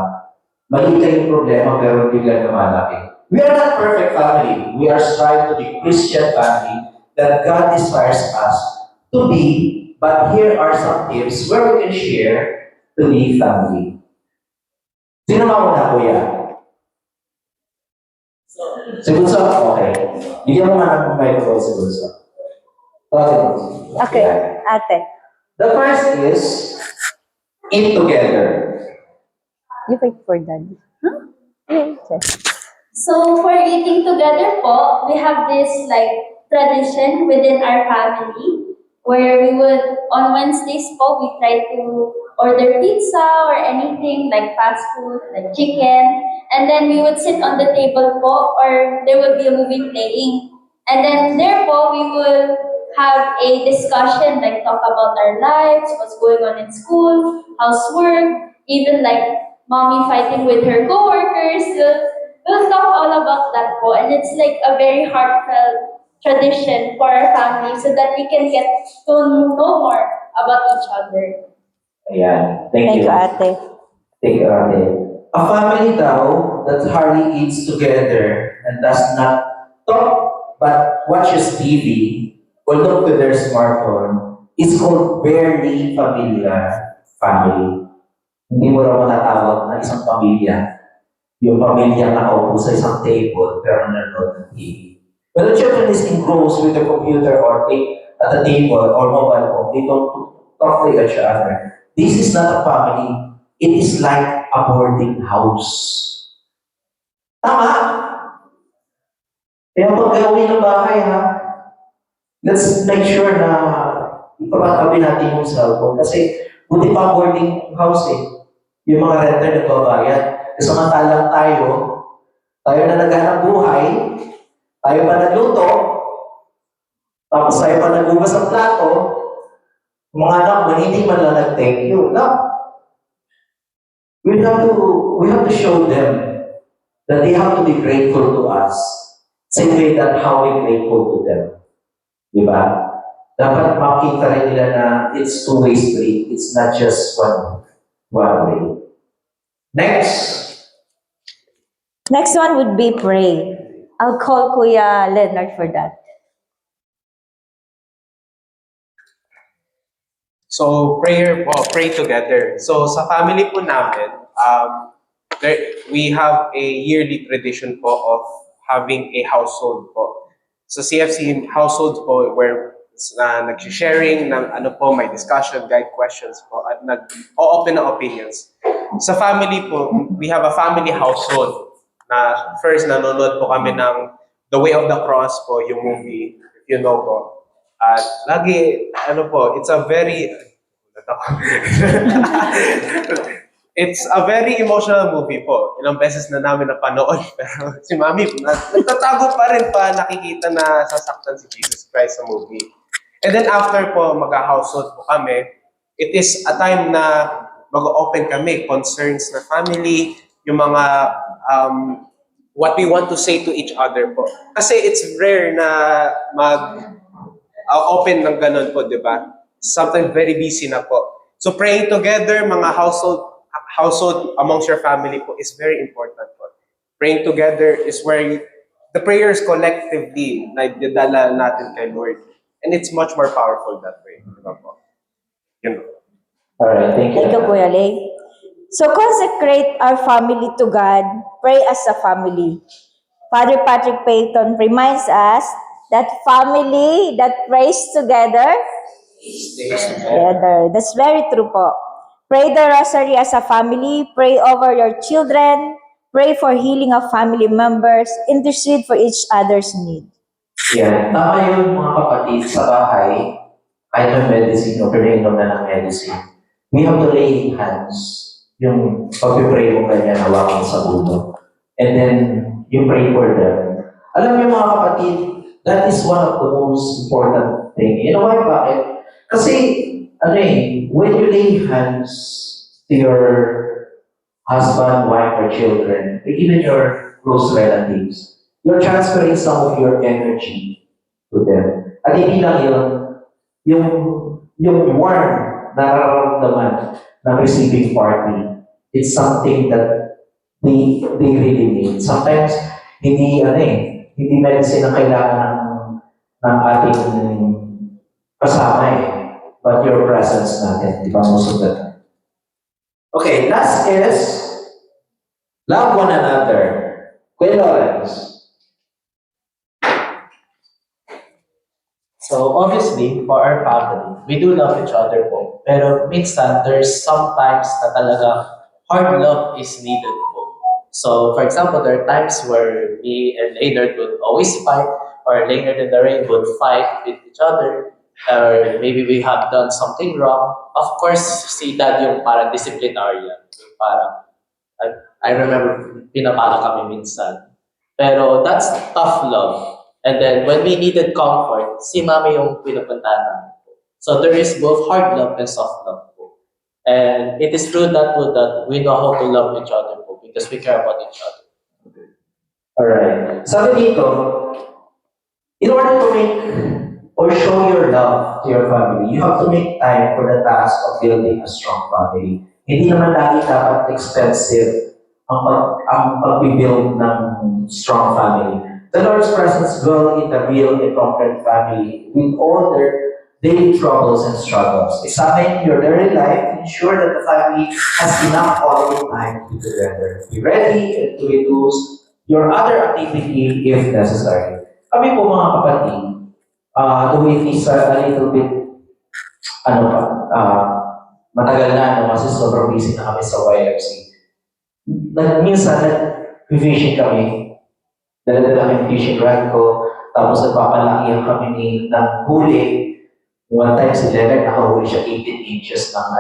Maliit lang yung problema pero biglang lumalaki. We are not perfect family. We are striving to be Christian family that God desires us to be. But here are some tips where we can share to be family. Sino mauna, kuya? Si Bunso? Okay. Bigyan mo nga ng microphone si Bunso. Okay. Okay, ate. The first is, eat together. You wait for daddy. Huh? Okay. So for eating together po, we have this like tradition within our family where we would, on Wednesdays po, we try to order pizza or anything like fast food, like chicken. And then we would sit on the table po or there would be a movie playing. And then there po, we will have a discussion, like talk about our lives, what's going on in school, housework, even like mommy fighting with her coworkers. We'll talk all about that po. And it's like a very heartfelt tradition for our family so that we can get to know more about each other. Ayan. Thank you, ate. Thank you, ate. A family daw that hardly eats together and does not talk but watches TV or look to their smartphone is called barely familiar family. Hindi mo raw matatawag na isang pamilya. Yung pamilya nakaupo sa isang table pero nanonood ng TV. When the children is engrossed with the computer or at the table or mobile phone, they don't talk to each other. This is not a family. It is like a boarding house. Tama? Kaya pag gawin ng bahay, ha? Let's make sure na ipapatabi natin yung cellphone. Kasi buti pa boarding house eh. Yung mga renter nagbabayad. Samantalang tayo na naghanap buhay, tayo pa nagluto, tapos tayo pa naghugas ng plato, mga anak mo, hindi man lang nag-thank you. No. We have to show them that they have to be grateful to us. Same way that how we grateful to them. Di ba? Dapat makita rin nila na it's two-way street. It's not just one way. Next. Next one would be pray. I'll call Kuya Leonard for that. So, pray together. So, sa family po namin, we have a yearly tradition po of having a household po. So, CFC household po where nag-sharing ng may discussion, guide questions po, at nag-open ng opinions. Sa family po, we have a family household na first nanonood po kami ng The Way of the Cross po, yung movie, if you know po. At lagi, it's a very, it's a very emotional movie po. Ilang beses na namin napanood, pero si Mami, nagtatago pa rin nakikita na sasaktan si Jesus Christ sa movie. And then after po, mag-household po kami, it is a time na mag-open kami, concerns na family, yung mga what we want to say to each other po. Kasi it's rare na mag-open ng ganun po, di ba? Sometimes very busy na po. So praying together, mga household amongst your family po is very important po. Praying together is where the prayers collectively na dinadala natin kay Lord. And it's much more powerful that way. Di ba po? Yun. Alright, thank you. Thank you, Kuya Lay. So consecrate our family to God. Pray as a family. Father Patrick Payton reminds us that family that prays together stays together. That's very true po. Pray the rosary as a family. Pray over your children. Pray for healing of family members. Intercede for each other's need. Yan. Tama yung mga kapatid sa bahay, kahit ng medicine o pinainom na ng medicine, we have to lay hands yung pag-pray mo ganyan, hawakan sa ulo. And then, you pray for them. Alam niyo mga kapatid, that is one of the most important thing. You know why? Bakit? Kasi, when you lay hands to your husband, wife, or children, or even your close relatives, you're transferring some of your energy to them. At hindi lang yun, yung warm na nararamdaman ng receiving party, it's something that they really need. Sometimes, hindi medicine ang kailangan ng ating kasama but your presence natin, di ba, most of the time. Okay, last is, love one another. Kuya Lawrence. So obviously, for our family, we do love each other po. Pero minsan, there's sometimes na talaga hard love is needed po. So for example, there are times where me and Leonard would always fight, or Leonard and Lorraine would fight with each other, or maybe we have done something wrong. Of course, si Dad yung parang disciplinarian. Yung parang, I remember, pinapala kami minsan. Pero that's tough love. And then when we needed comfort, si Mami yung pinupuntahan namin po. So there is both hard love and soft love po. And it is through that po that we know how to love each other po because we care about each other. Alright. Sabi dito, in order to make or show your love to your family, you have to make time for the task of building a strong family. Hindi naman lagi dapat expensive ang pag-build ng strong family. The Lord's presence dwell in the real and concrete family with all their daily troubles and struggles. Examine your daily life to ensure that the family has enough quality time to be together. Be ready and to reduce your other activity if necessary. Kami po mga kapatid, though it is a little bit, matagal na, kasi sobrang busy na kami sa YFC. Minsan, nag-fishing kami, dala-dala kami yung fishing rod ko, tapos nagpapalakihan kami ng huli. One time si Leonard, nakahuli siya 18 inches ng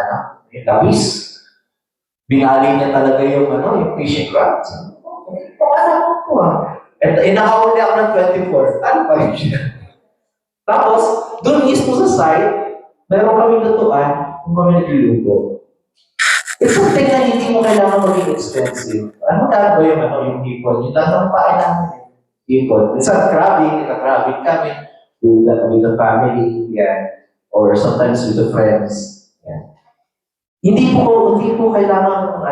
yung labis. Binali niya talaga yung fishing rod. Pakasama ko And nakahuli ako ng 24. Ano pa rin siya? Tapos, doon mismo sa site, meron kami lutuan kung kami nagluluto. It's something na hindi mo kailangan maging expensive. Ano ba yung people? Yung lahat ng pain namin people. Minsan crabbing kami with the family, or sometimes with the friends. Hindi po kailangan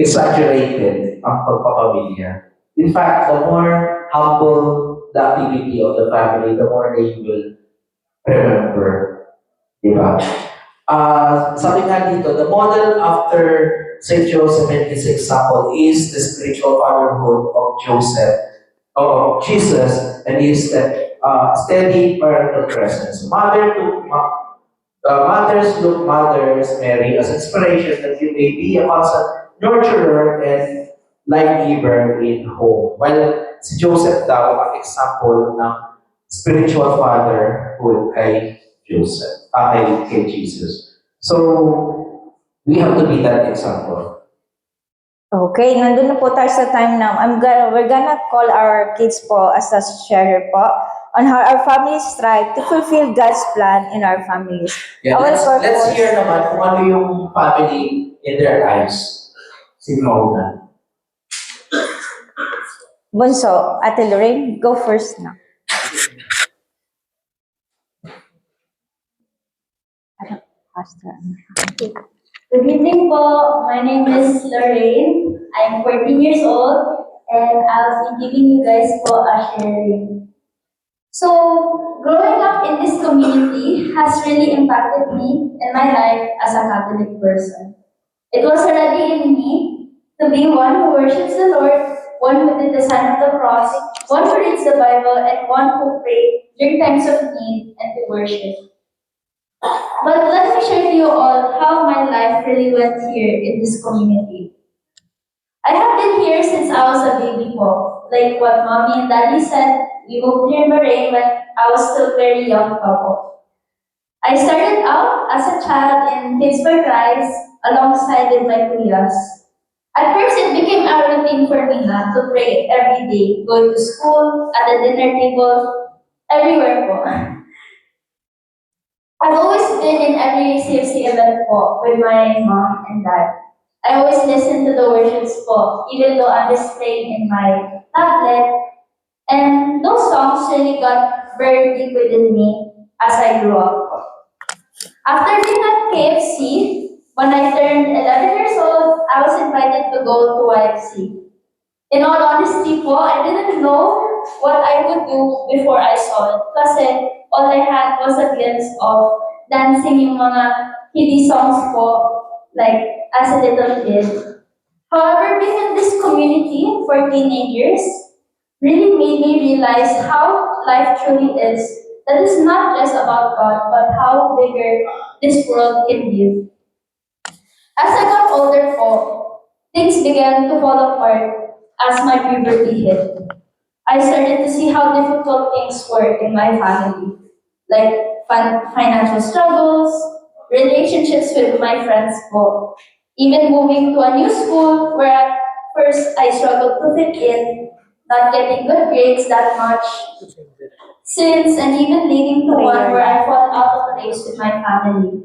exaggerated ang pagpapamilya. In fact, the more humble the activity of the family, the more they will remember. Diba? Sabi nga dito, the model after St. Joseph and his example is the spiritual fatherhood of Jesus, and his steady parental presence. Mothers look Mothers Mary as inspiration that you may be a constant nurturer and life giver in home. While si Joseph daw ang example ng spiritual fatherhood kay Jesus. So, we have to be that example. Okay, nandun na po tayo sa time now. We're gonna call our kids po as a sharer po on how our families strive to fulfill God's plan in our families. Yeah, Our let's purpose- hear naman kung ano yung family in their lives. Si Mauna. Bunso, Ate Lorraine, go first na. Good evening po. My name is Lorraine. I'm 14 years old and I'll be giving you guys po a sharing. So, growing up in this community has really impacted me and my life as a Catholic person. It was already in me to be one who worships the Lord, one who did the sign of the cross, one who reads the Bible, and one who prays during times of need and to worship. But let me share to you all how my life really went here in this community. I have been here since I was a baby po. Like what mommy and daddy said, we moved here in Bahrain when I was still very young po. I started out as a child in Kids for Christ, alongside with my kuyas. At first, it became a routine for me na to pray every day, going to school, at the dinner table, everywhere po. I've always been in every CFC event po with my mom and dad. I always listen to the worships po, even though I'm just playing in my tablet. And those songs really got very deep within me as I grew up. After being at KFC, when I turned 11 years old, I was invited to go to YFC. In all honesty po, I didn't know what I would do before I saw it. Kasi all I had was a glimpse of dancing yung mga Hindi songs po, like as a little kid. However, being in this community for teenagers really made me realize how life truly is. That is not just about God, but how bigger this world can be. As I got older po, things began to fall apart as my puberty hit. I started to see how difficult things were in my family, like financial struggles, relationships with my friends po, even moving to a new school where at first I struggled to fit in, not getting good grades that much, since and even leading to one where I felt out of place with my family.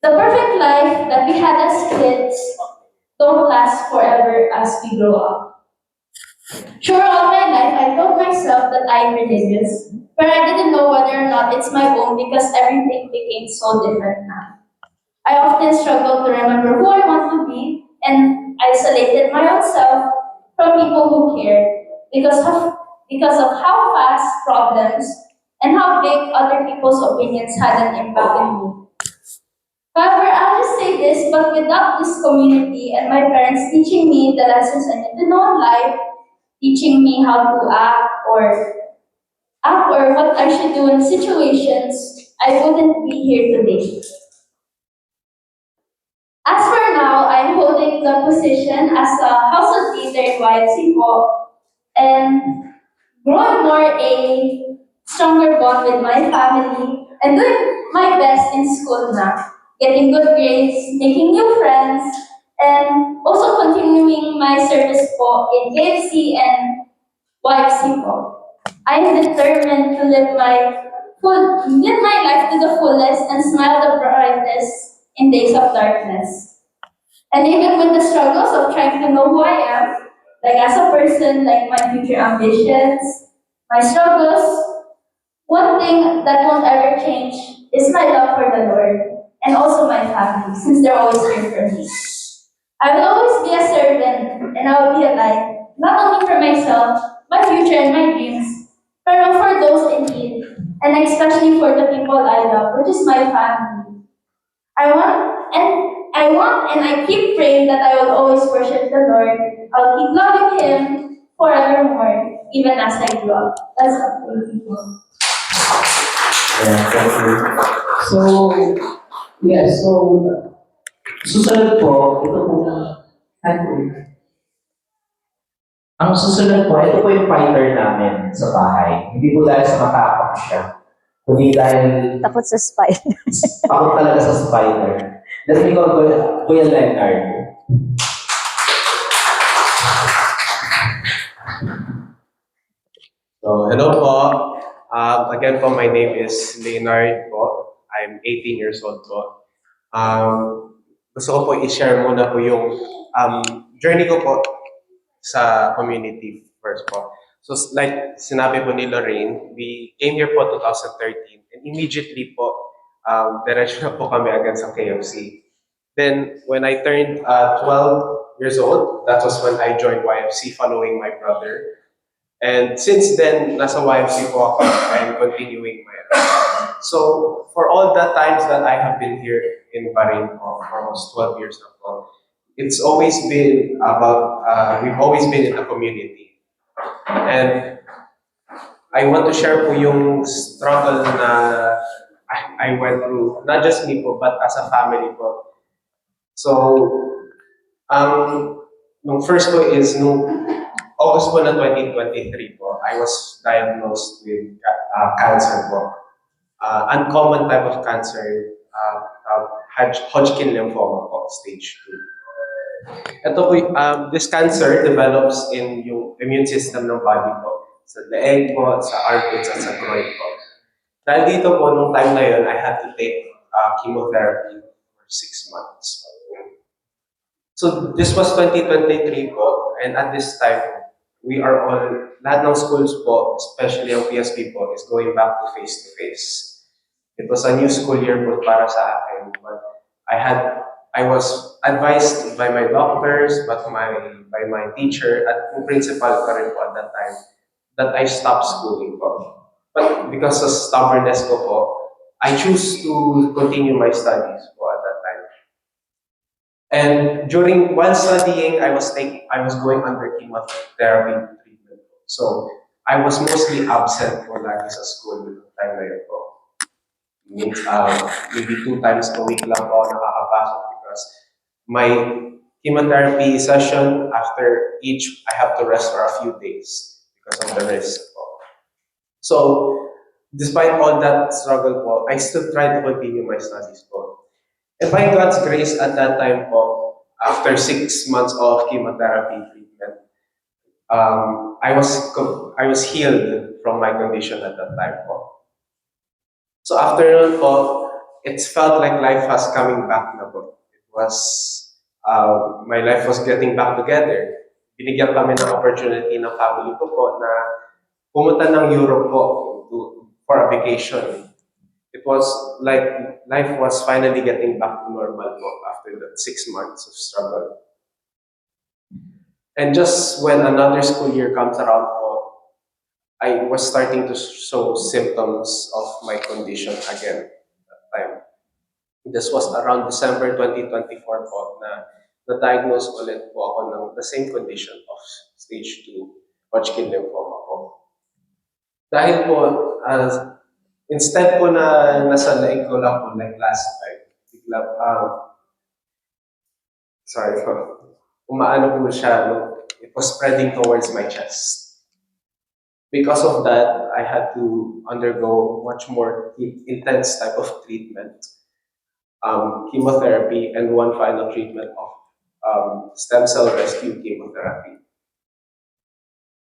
The perfect life that we had as kids don't last forever as we grow up. Sure, all my life I told myself that I'm religious, but I didn't know whether or not it's my own because everything became so different now. I often struggled to remember who I want to be and isolated my own self from people who cared because of how fast problems and how big other people's opinions had an impact on me. However, I'll just say this, but without this community and my parents teaching me the lessons I need to know in life, teaching me how to act or what I should do in situations, I wouldn't be here today. As for now, I'm holding the position as a household leader in YFC po and growing more a stronger bond with my family and doing my best in school now, getting good grades, making new friends, and also continuing my service po in KFC and YFC po. I am determined to live my life to the fullest and smile the brightest in days of darkness. And even with the struggles of trying to know who I am, like as a person, like my future ambitions, my struggles, one thing that won't ever change is my love for the Lord and also my family, since they're always here for me. I will always be a servant and I will be a light, not only for myself, my future and my dreams, but for those in need, and especially for the people I love, which is my family. I keep praying that I will always worship the Lord. I'll keep loving Him forevermore, even as I grow up. That's all. Thank you. Yeah, thank you. So, yes, so, susunod po, ito po, ang susunod po, ito po yung fighter namin sa bahay. Hindi po dahil sa matapang siya, kundi dahil Takot sa spider. takot talaga sa spider. Let me call Kuya Leonard. So, hello po. Again po, my name is Leonard po. I'm 18 years old po. Gusto ko po i-share muna po yung journey ko po sa community first po. So, like sinabi po ni Lorraine, we came here po 2013 and immediately po, diretso na po kami agad sa KFC. Then, when I turned 12 years old, that was when I joined YFC following my brother. And since then, nasa YFC po ako and continuing my life. So, for all the times that I have been here in Bahrain for almost 12 years na po, it's always been about, we've always been in the community. And I want to share po yung struggle na I went through, not just me po, but as a family po. So, nung first po is nung August po na 2023 po, I was diagnosed with cancer po. Uncommon type of cancer, Hodgkin lymphoma po, stage 2. Ito po, this cancer develops in yung immune system ng body po. Sa leeg po, sa armpits, at sa groin po. Dahil dito po, nung time na yun, I had to take chemotherapy for 6 months. So this was 2023 po, and at this time, we are all, lahat ng schools po, especially ang PSP po, is going back to face-to-face. It was a new school year po para sa akin, but I was advised by my doctors, by my teacher, at yung principal ko rin po at that time, that I stop schooling po. But because of stubbornness ko po, I choose to continue my studies po at that time. And while studying, I was going under chemotherapy treatment. So I was mostly absent po lagi sa school noong time na yun po. Means maybe 2 times a week lang po nakakapasok because my chemotherapy session, after each, I have to rest for a few days because of the risk po. So, despite all that struggle po, I still try to continue my studies po. And by God's grace at that time po, after 6 months of chemotherapy treatment, I was healed from my condition at that time po. So after nun po, it felt like life was coming back na po. It was, my life was getting back together. Binigyan kami ng opportunity ng family ko po na pumunta ng Europe po for a vacation. It was like life was finally getting back to normal po after that 6 months of struggle. And just when another school year comes around po, I was starting to show symptoms of my condition again at that time. This was around December 2024 po na na-diagnose ulit po ako ng the same condition of stage 2 Hodgkin lymphoma po. Dahil po, instead po na nasa leeg ko lang po like last time, bigla, sorry po, umaano po siya, it was spreading towards my chest. Because of that, I had to undergo much more intense type of treatment, chemotherapy, and one final treatment of stem cell rescue chemotherapy.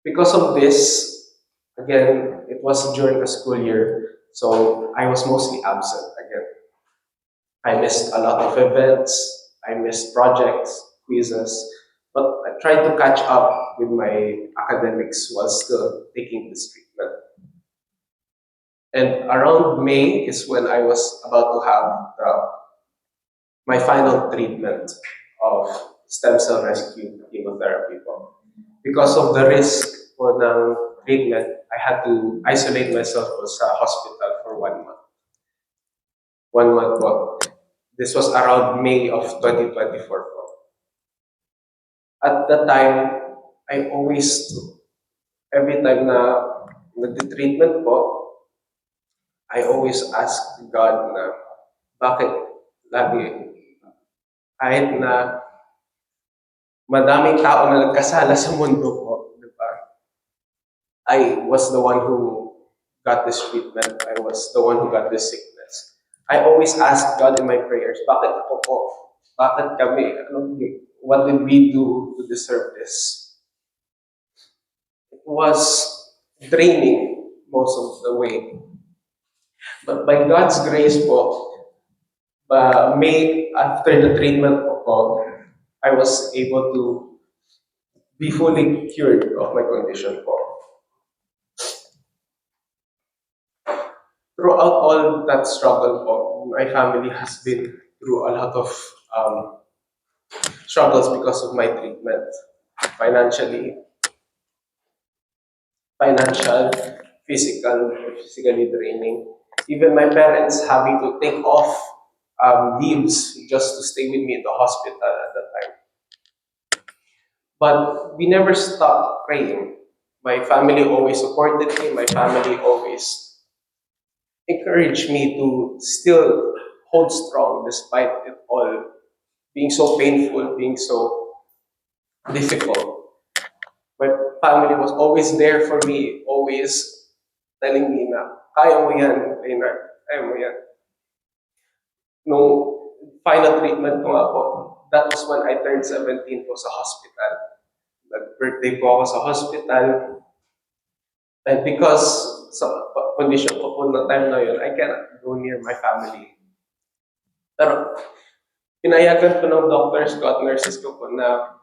Because of this, again, it was during a school year, so I was mostly absent again. I missed a lot of events, I missed projects, quizzes, but I tried to catch up with my academics while still taking this treatment. And around May is when I was about to have my final treatment of stem cell rescue chemotherapy po. Because of the risk po ng treatment, I had to isolate myself po sa hospital for 1 month. 1 month po. This was around May of 2024 po. At that time, I always, every time na nag-treatment po, I always ask God na, bakit lagi, kahit na madaming tao na nagkasala sa mundo po, di ba? I was the one who got this treatment. I was the one who got this sickness. I always ask God in my prayers, bakit ako po? Bakit kami? What did we do to deserve this? It was draining most of the way. But by God's grace po, after the treatment po, I was able to be fully cured of my condition po. Throughout all that struggle po, my family has been through a lot of struggles because of my treatment. Physically draining. Even my parents having to take off leaves just to stay with me at the hospital at that time. But we never stopped praying. My family always supported me. My family always encouraged me to still hold strong despite it all being so painful, being so difficult. My family was always there for me, always telling me na, kaya mo yan, Reynard, kaya mo yan. No, final treatment ko nga po, that was when I turned 17 po sa hospital. Nag-birthday po ako sa hospital. And because sa condition ko po na time na yun, I cannot go near my family. Pero pinayagan ko ng doctors ko at nurses ko po na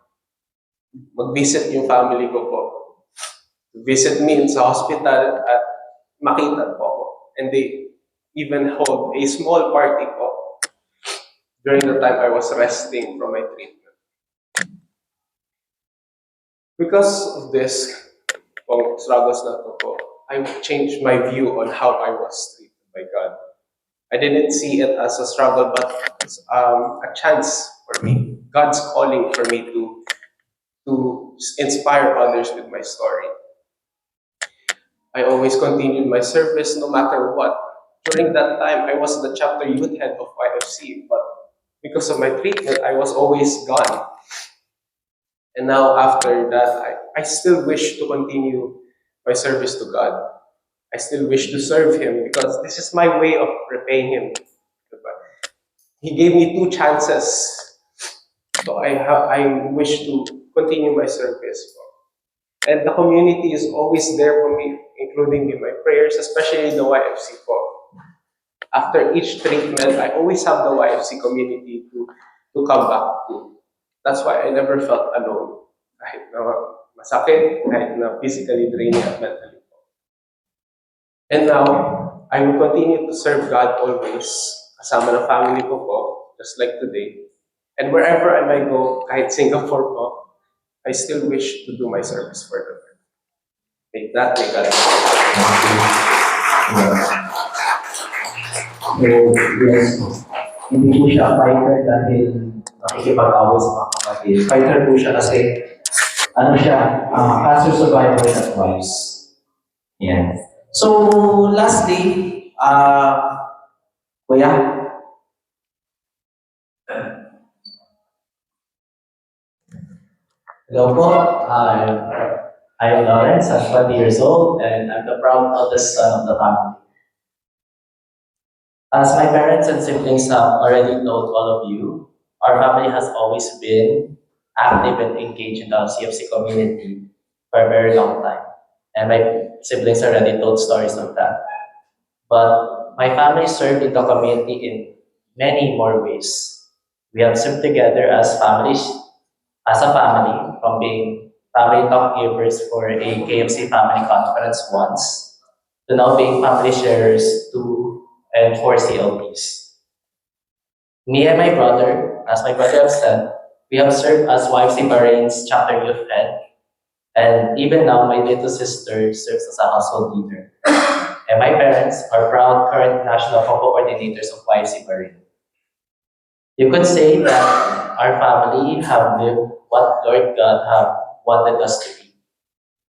mag-visit yung family ko po. Visit me sa hospital at makita po ako. And they even hold a small party po during the time I was resting from my treatment. Because of this, pong struggles na to po, I changed my view on how I was treated by God. I didn't see it as a struggle, but as a chance for me. God's calling for me to inspire others with my story. I always continued my service no matter what. During that time, I was the chapter youth head of YFC, but because of my treatment, I was always gone. And now after that, I still wish to continue my service to God. I still wish to serve Him because this is my way of repaying Him. He gave me 2 chances. So I wish to continue my service. And the community is always there for me, including in my prayers, especially in the YFC po. After each treatment, I always have the YFC community to come back to. That's why I never felt alone. Kahit na masakit, kahit na physically draining at mentally po. And now, I will continue to serve God always, kasama ng family ko po, just like today. And wherever I may go, kahit Singapore po, I still wish to do my service for the Lord. Take that, may God. So, yes, hindi po siya fighter dahil nakikipag-away sa mga kapatid. Fighter po siya kasi, ano siya, cancer survivor siya twice. Yan. So, lastly, kuya, Hello po, I'm Lawrence, I'm 20 years old, and I'm the proud eldest son of the family. As my parents and siblings have already told all of you, our family has always been active and engaged in the CFC community for a very long time. And my siblings already told stories of that. But my family served in the community in many more ways. We have served together as families, as a family, from being family talk givers for a KFC family conference once, to now being family sharers 2 and 4 CLPs. Me and my brother, as my brother have said, we have served as YFC Bahrain's chapter youth head, and even now my little sister serves as a household leader. And my parents are proud current national football coordinators of YFC Bahrain. You could say that our family have lived what Lord God have wanted us to be,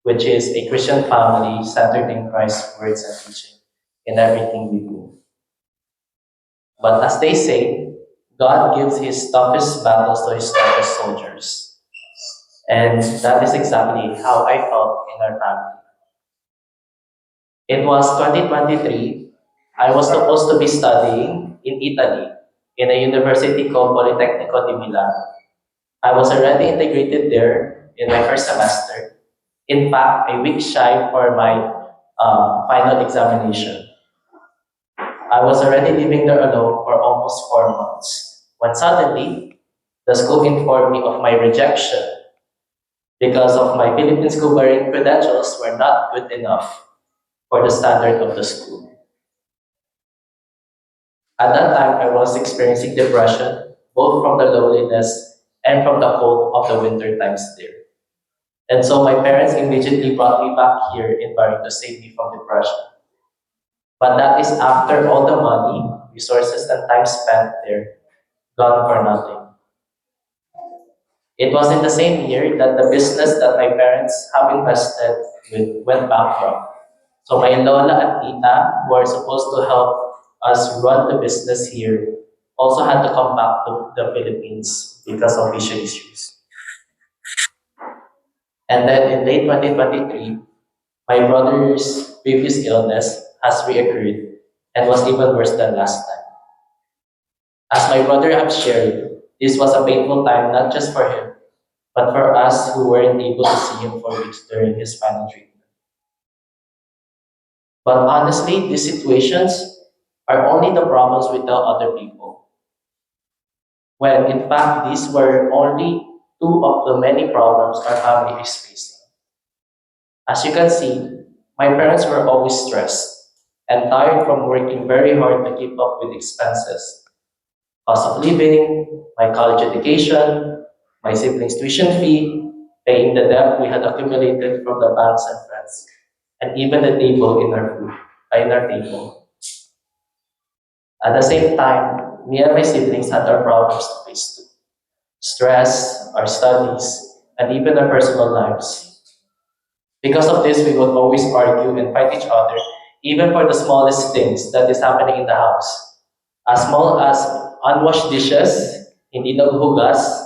which is a Christian family centered in Christ's words and teaching in everything we do. But as they say, God gives His toughest battles to His toughest soldiers. And that is exactly how I felt in our family. It was 2023. I was supposed to be studying in Italy in a university called Politecnico di Milan. I was already integrated there in my first semester. In fact, a week shy for my final examination. I was already living there alone for almost 4 months, when suddenly, the school informed me of my rejection because of my Philippine School Bahrain credentials were not good enough for the standard of the school. At that time, I was experiencing depression, both from the loneliness and from the cold of the winter times there. And so my parents immediately brought me back here in Bahrain to save me from depression. But that is after all the money, resources, and time spent there, gone for nothing. It was in the same year that the business that my parents have invested with went bankrupt. So my lola and tita, who are supposed to help us run the business here, also had to come back to the Philippines because of vision issues. And then in late 2023, my brother's previous illness has reoccurred and was even worse than last time. As my brother have shared, this was a painful time not just for him, but for us who weren't able to see him for weeks during his final treatment. But honestly, these situations are only the problems we tell other people, when in fact these were only two of the many problems our family is facing. As you can see, my parents were always stressed and tired from working very hard to keep up with expenses, cost of living, my college education, my siblings' tuition fee, paying the debt we had accumulated from the banks and friends, and even the table in our table. At the same time, me and my siblings had our problems to face too. Stress, our studies, and even our personal lives. Because of this, we would always argue and fight each other, even for the smallest things that is happening in the house. As small as unwashed dishes, hindi naguhugas,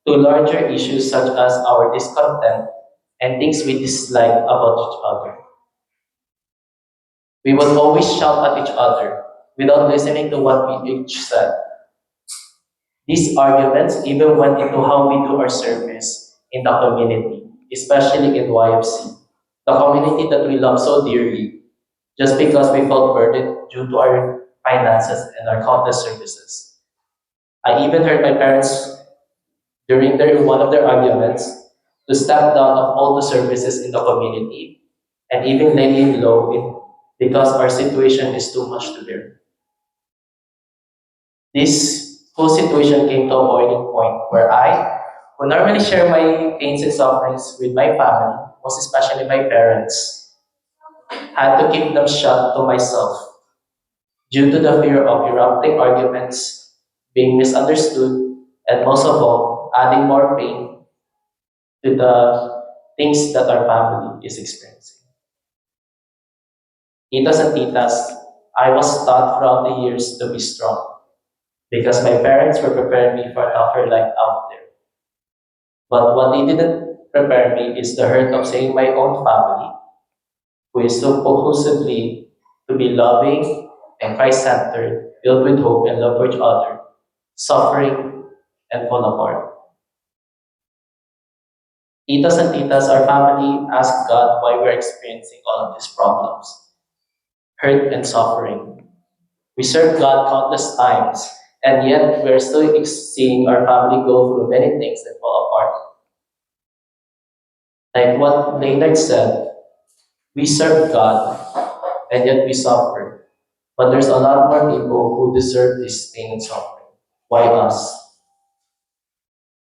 to larger issues such as our discontent and things we dislike about each other. We would always shout at each other without listening to what we each said. These arguments even went into how we do our service in the community, especially in YFC, the community that we love so dearly, just because we felt burdened due to our finances and our countless services. I even heard my parents during one of their arguments to step down of all the services in the community and even laying low because our situation is too much to bear. This whole situation came to a boiling point where I, who normally share my pains and sufferings with my family, most especially my parents, had to keep them shut to myself due to the fear of erupting arguments, being misunderstood, and most of all, adding more pain to the things that our family is experiencing. Titos and titas, I was taught throughout the years to be strong because my parents were preparing me for a tougher life out there. But what they didn't prepare me is the hurt of seeing my own family, who is supposedly to be loving and Christ-centered, filled with hope and love for each other, suffering and fall apart. Titos and titas, our family asked God why we're experiencing all of these problems, hurt and suffering. We served God countless times, and yet we're still seeing our family go through many things and fall apart. Like what Maynard said, we serve God, and yet we suffer. But there's a lot more people who deserve this pain and suffering. Why us?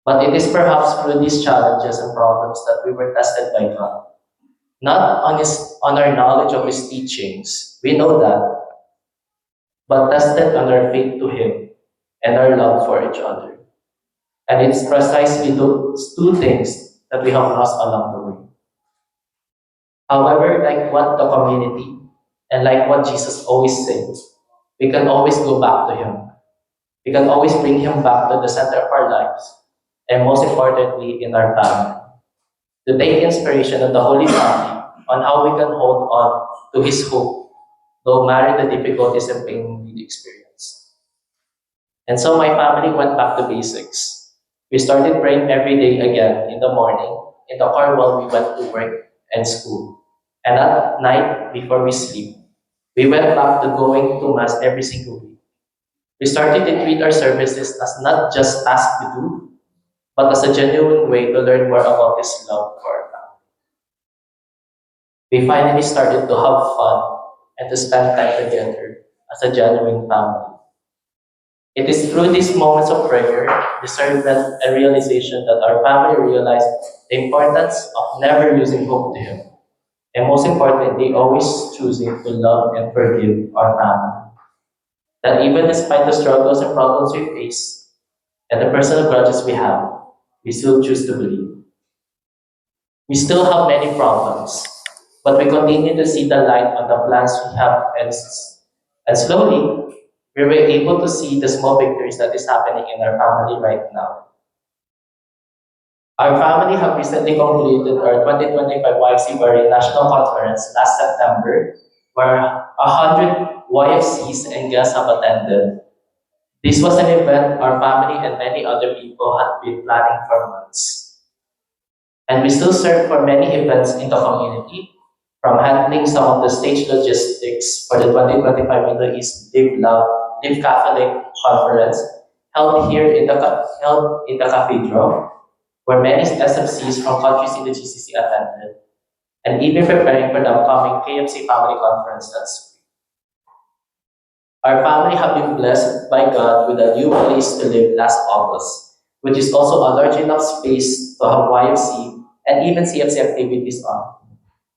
But it is perhaps through these challenges and problems that we were tested by God. Not on our knowledge of His teachings, we know that, but tested on our faith to Him and our love for each other. And it's precisely those two things that we have lost along the way. However, like what the community and like what Jesus always says, we can always go back to Him. We can always bring Him back to the center of our lives, and most importantly, in our family. To take inspiration of the Holy Family on how we can hold on to His hope, no matter the difficulties and pain we experience. And so my family went back to basics. We started praying every day again in the morning, in the car while we went to work and school. And at night, before we sleep, we went back to going to Mass every single week. We started to treat our services as not just tasks to do, but as a genuine way to learn more about His love for our family. We finally started to have fun and to spend time together as a genuine family. It is through these moments of prayer, discernment, and realization that our family realized the importance of never losing hope to Him. And most importantly, always choosing to love and forgive our family. That even despite the struggles and problems we face, and the personal grudges we have, we still choose to believe. We still have many problems, but we continue to see the light on the plans we have, and slowly, we were able to see the small victories that is happening in our family right now. Our family have recently concluded our 2025 YFC Bari National Conference last September, where 100 YFCs and guests have attended. This was an event our family and many other people had been planning for months. And we still serve for many events in the community, from handling some of the stage logistics for the 2025 Middle East Live Catholic Conference held here in held in the cathedral, where many SFCs from countries in the GCC attended, and even preparing for the upcoming KMC Family Conference that's Our family have been blessed by God with a new place to live last August, which is also a large enough space to have YFC and even CFC activities on.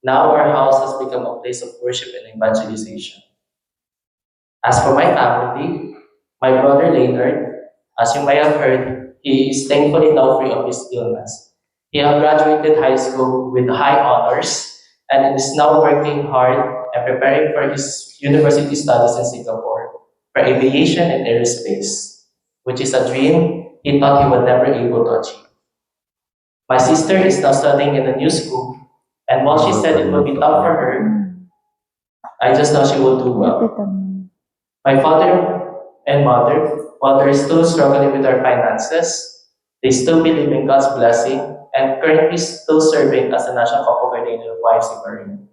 Now our house has become a place of worship and evangelization. As for my family, my brother Leonard, as you may have heard, he is thankfully now free of his illness. He has graduated high school with high honors and is now working hard and preparing for his university studies in Singapore for aviation and aerospace, which is a dream he thought he would never able to achieve. My sister is now studying in a new school, and while she said it would be tough for her, I just know she will do well. My father and mother, while they're still struggling with their finances, they still believe in God's blessing and currently still serving as the National Couple Coordinator of YFC Marine.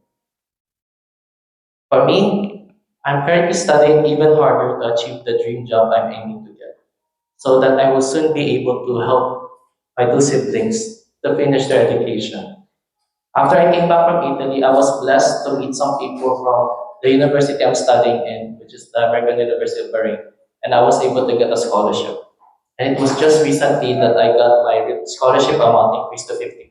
For me, I'm currently studying even harder to achieve the dream job I'm aiming to get, so that I will soon be able to help my two siblings to finish their education. After I came back from Italy, I was blessed to meet some people from the university I'm studying in, which is the American University of Bahrain, and I was able to get a scholarship. And it was just recently that I got my scholarship amount increased to 50%.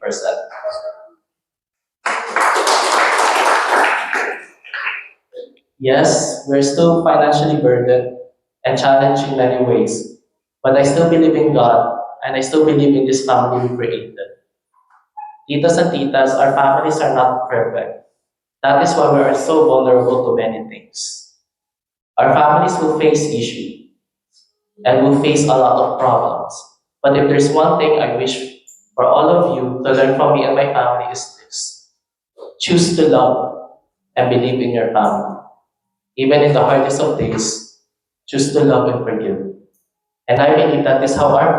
Yes, we're still financially burdened and challenged in many ways, but I still believe in God and I still believe in this family we created. Titos and titas, our families are not perfect. That is why we are so vulnerable to many things. Our families will face issues and will face a lot of problems. But if there's one thing I wish for all of you to learn from me and my family is this. Choose to love and believe in your family. Even in the hardest of days, choose to love and forgive. And I believe that is how our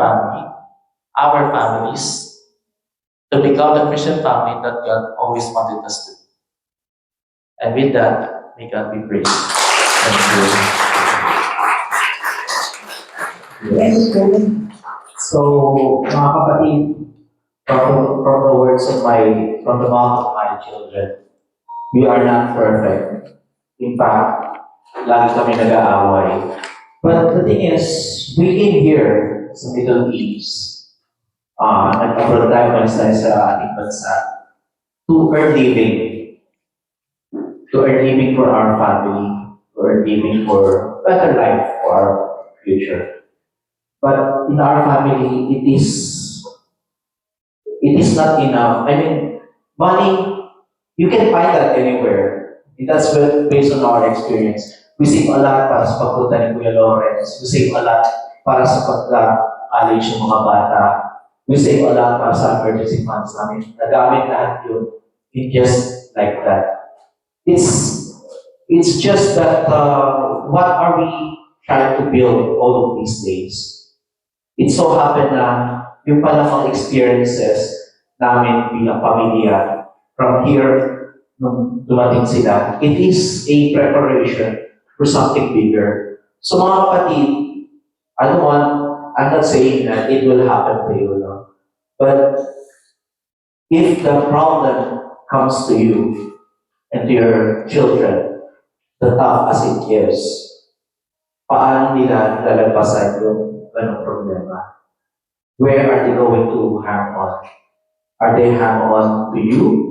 families, to become the Christian family that God always wanted us to be. And with that, may God be praised. Thank you. So, mga kapatid, from the words of from the mouth of my children, we are not perfect. In fact, lagi kami nag-aaway. But the thing is, we came here sa Middle East, nag-abroad tayo sa ating bansa, to earn living. To earn living for our family, to earn living for better life for our future. But in our family, it is not enough. I mean, money, you can find that anywhere. That's based on our experience. We save a lot para sa pagpunta ni Kuya Lawrence. We save a lot para sa pag-college ng mga bata. We save a lot para sa emergency funds namin. Nagamit lahat yun in just like that. It's just that what are we trying to build all of these days? It so happened na yung palang mga experiences namin bilang pamilya from here nung dumating sila, it is a preparation for something bigger. So mga kapatid, I'm not saying that it will happen to you, no? But if the problem comes to you and to your children, the tough as it is, paano nila lalagpasan yung ganong problema? Where are they going to hang on? Are they hang on to you?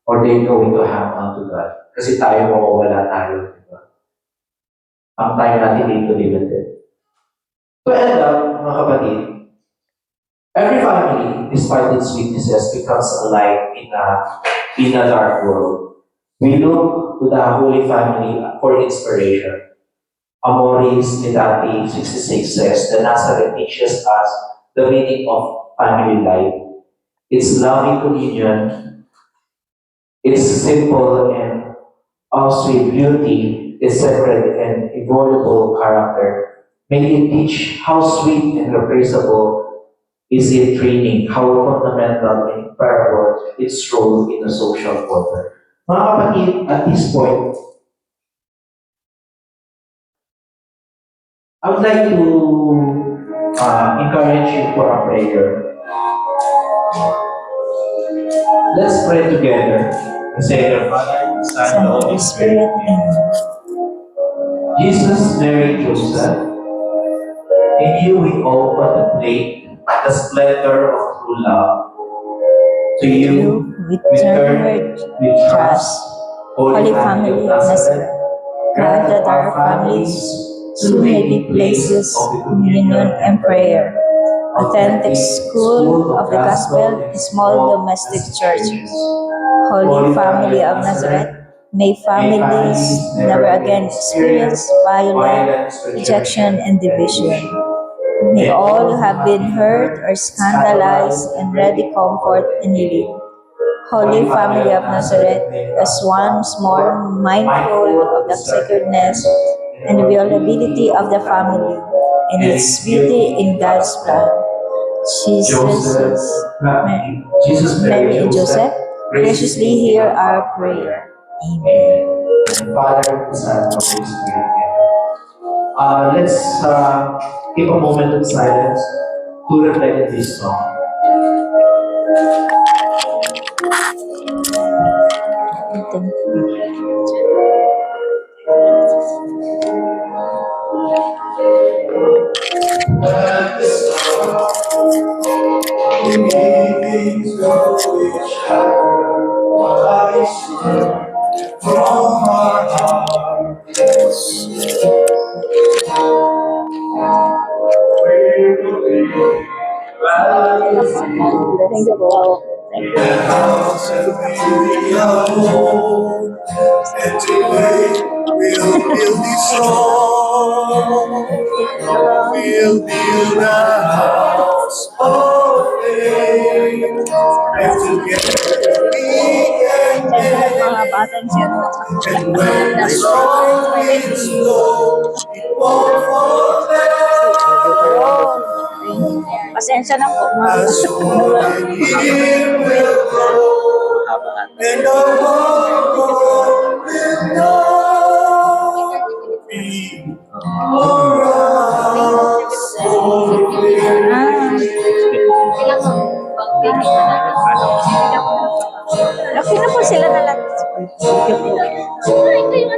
Or they going to hang on to God? Kasi tayo mawawala tayo, di ba? Ang tayo natin dito limited. To end up, mga kapatid, every family, despite its weaknesses, becomes a light in a dark world. We look to the Holy Family for inspiration. Amoris Letati 66 says, the Nazareth teaches us the meaning of family life. It's loving communion, it's simple and of sweet beauty, its sacred and inviolable character, May it teach how sweet and irreplaceable is in training, how fundamental and imparable its role in the social order. Mga kapatid, at this point, I would like to encourage you for a prayer. Let's pray together. Say, the Father, Son, and Holy Spirit. Jesus, Mary, Joseph, in you we all contemplate the splendor of true love. To you we we turn turn with with trust, Holy Family of Nazareth. Grant that our families soon may be places of communion and prayer, authentic school of the gospel in small domestic churches. Holy Family of Nazareth, may families never again experience violence, rejection, and division. May all who have been hurt or scandalized and ready comfort and healing. Holy Family of Nazareth, as once more mindful of the sacredness and inviolability of the family and its beauty in God's plan. Jesus, Mary, and Joseph, graciously hear our prayer. Amen. And Father, Son, and Holy Spirit. Let's keep a moment of silence to reflect on this song. Thank you. Thank you po. And today we'll build it strong. We'll build a house of faith. And together we can Mga make. batang siya. And when the storm winds blow, it won't fall down. Pasensya na po. As one year will grow, and our home will know. Be around so clear. Okay na po sila na lang.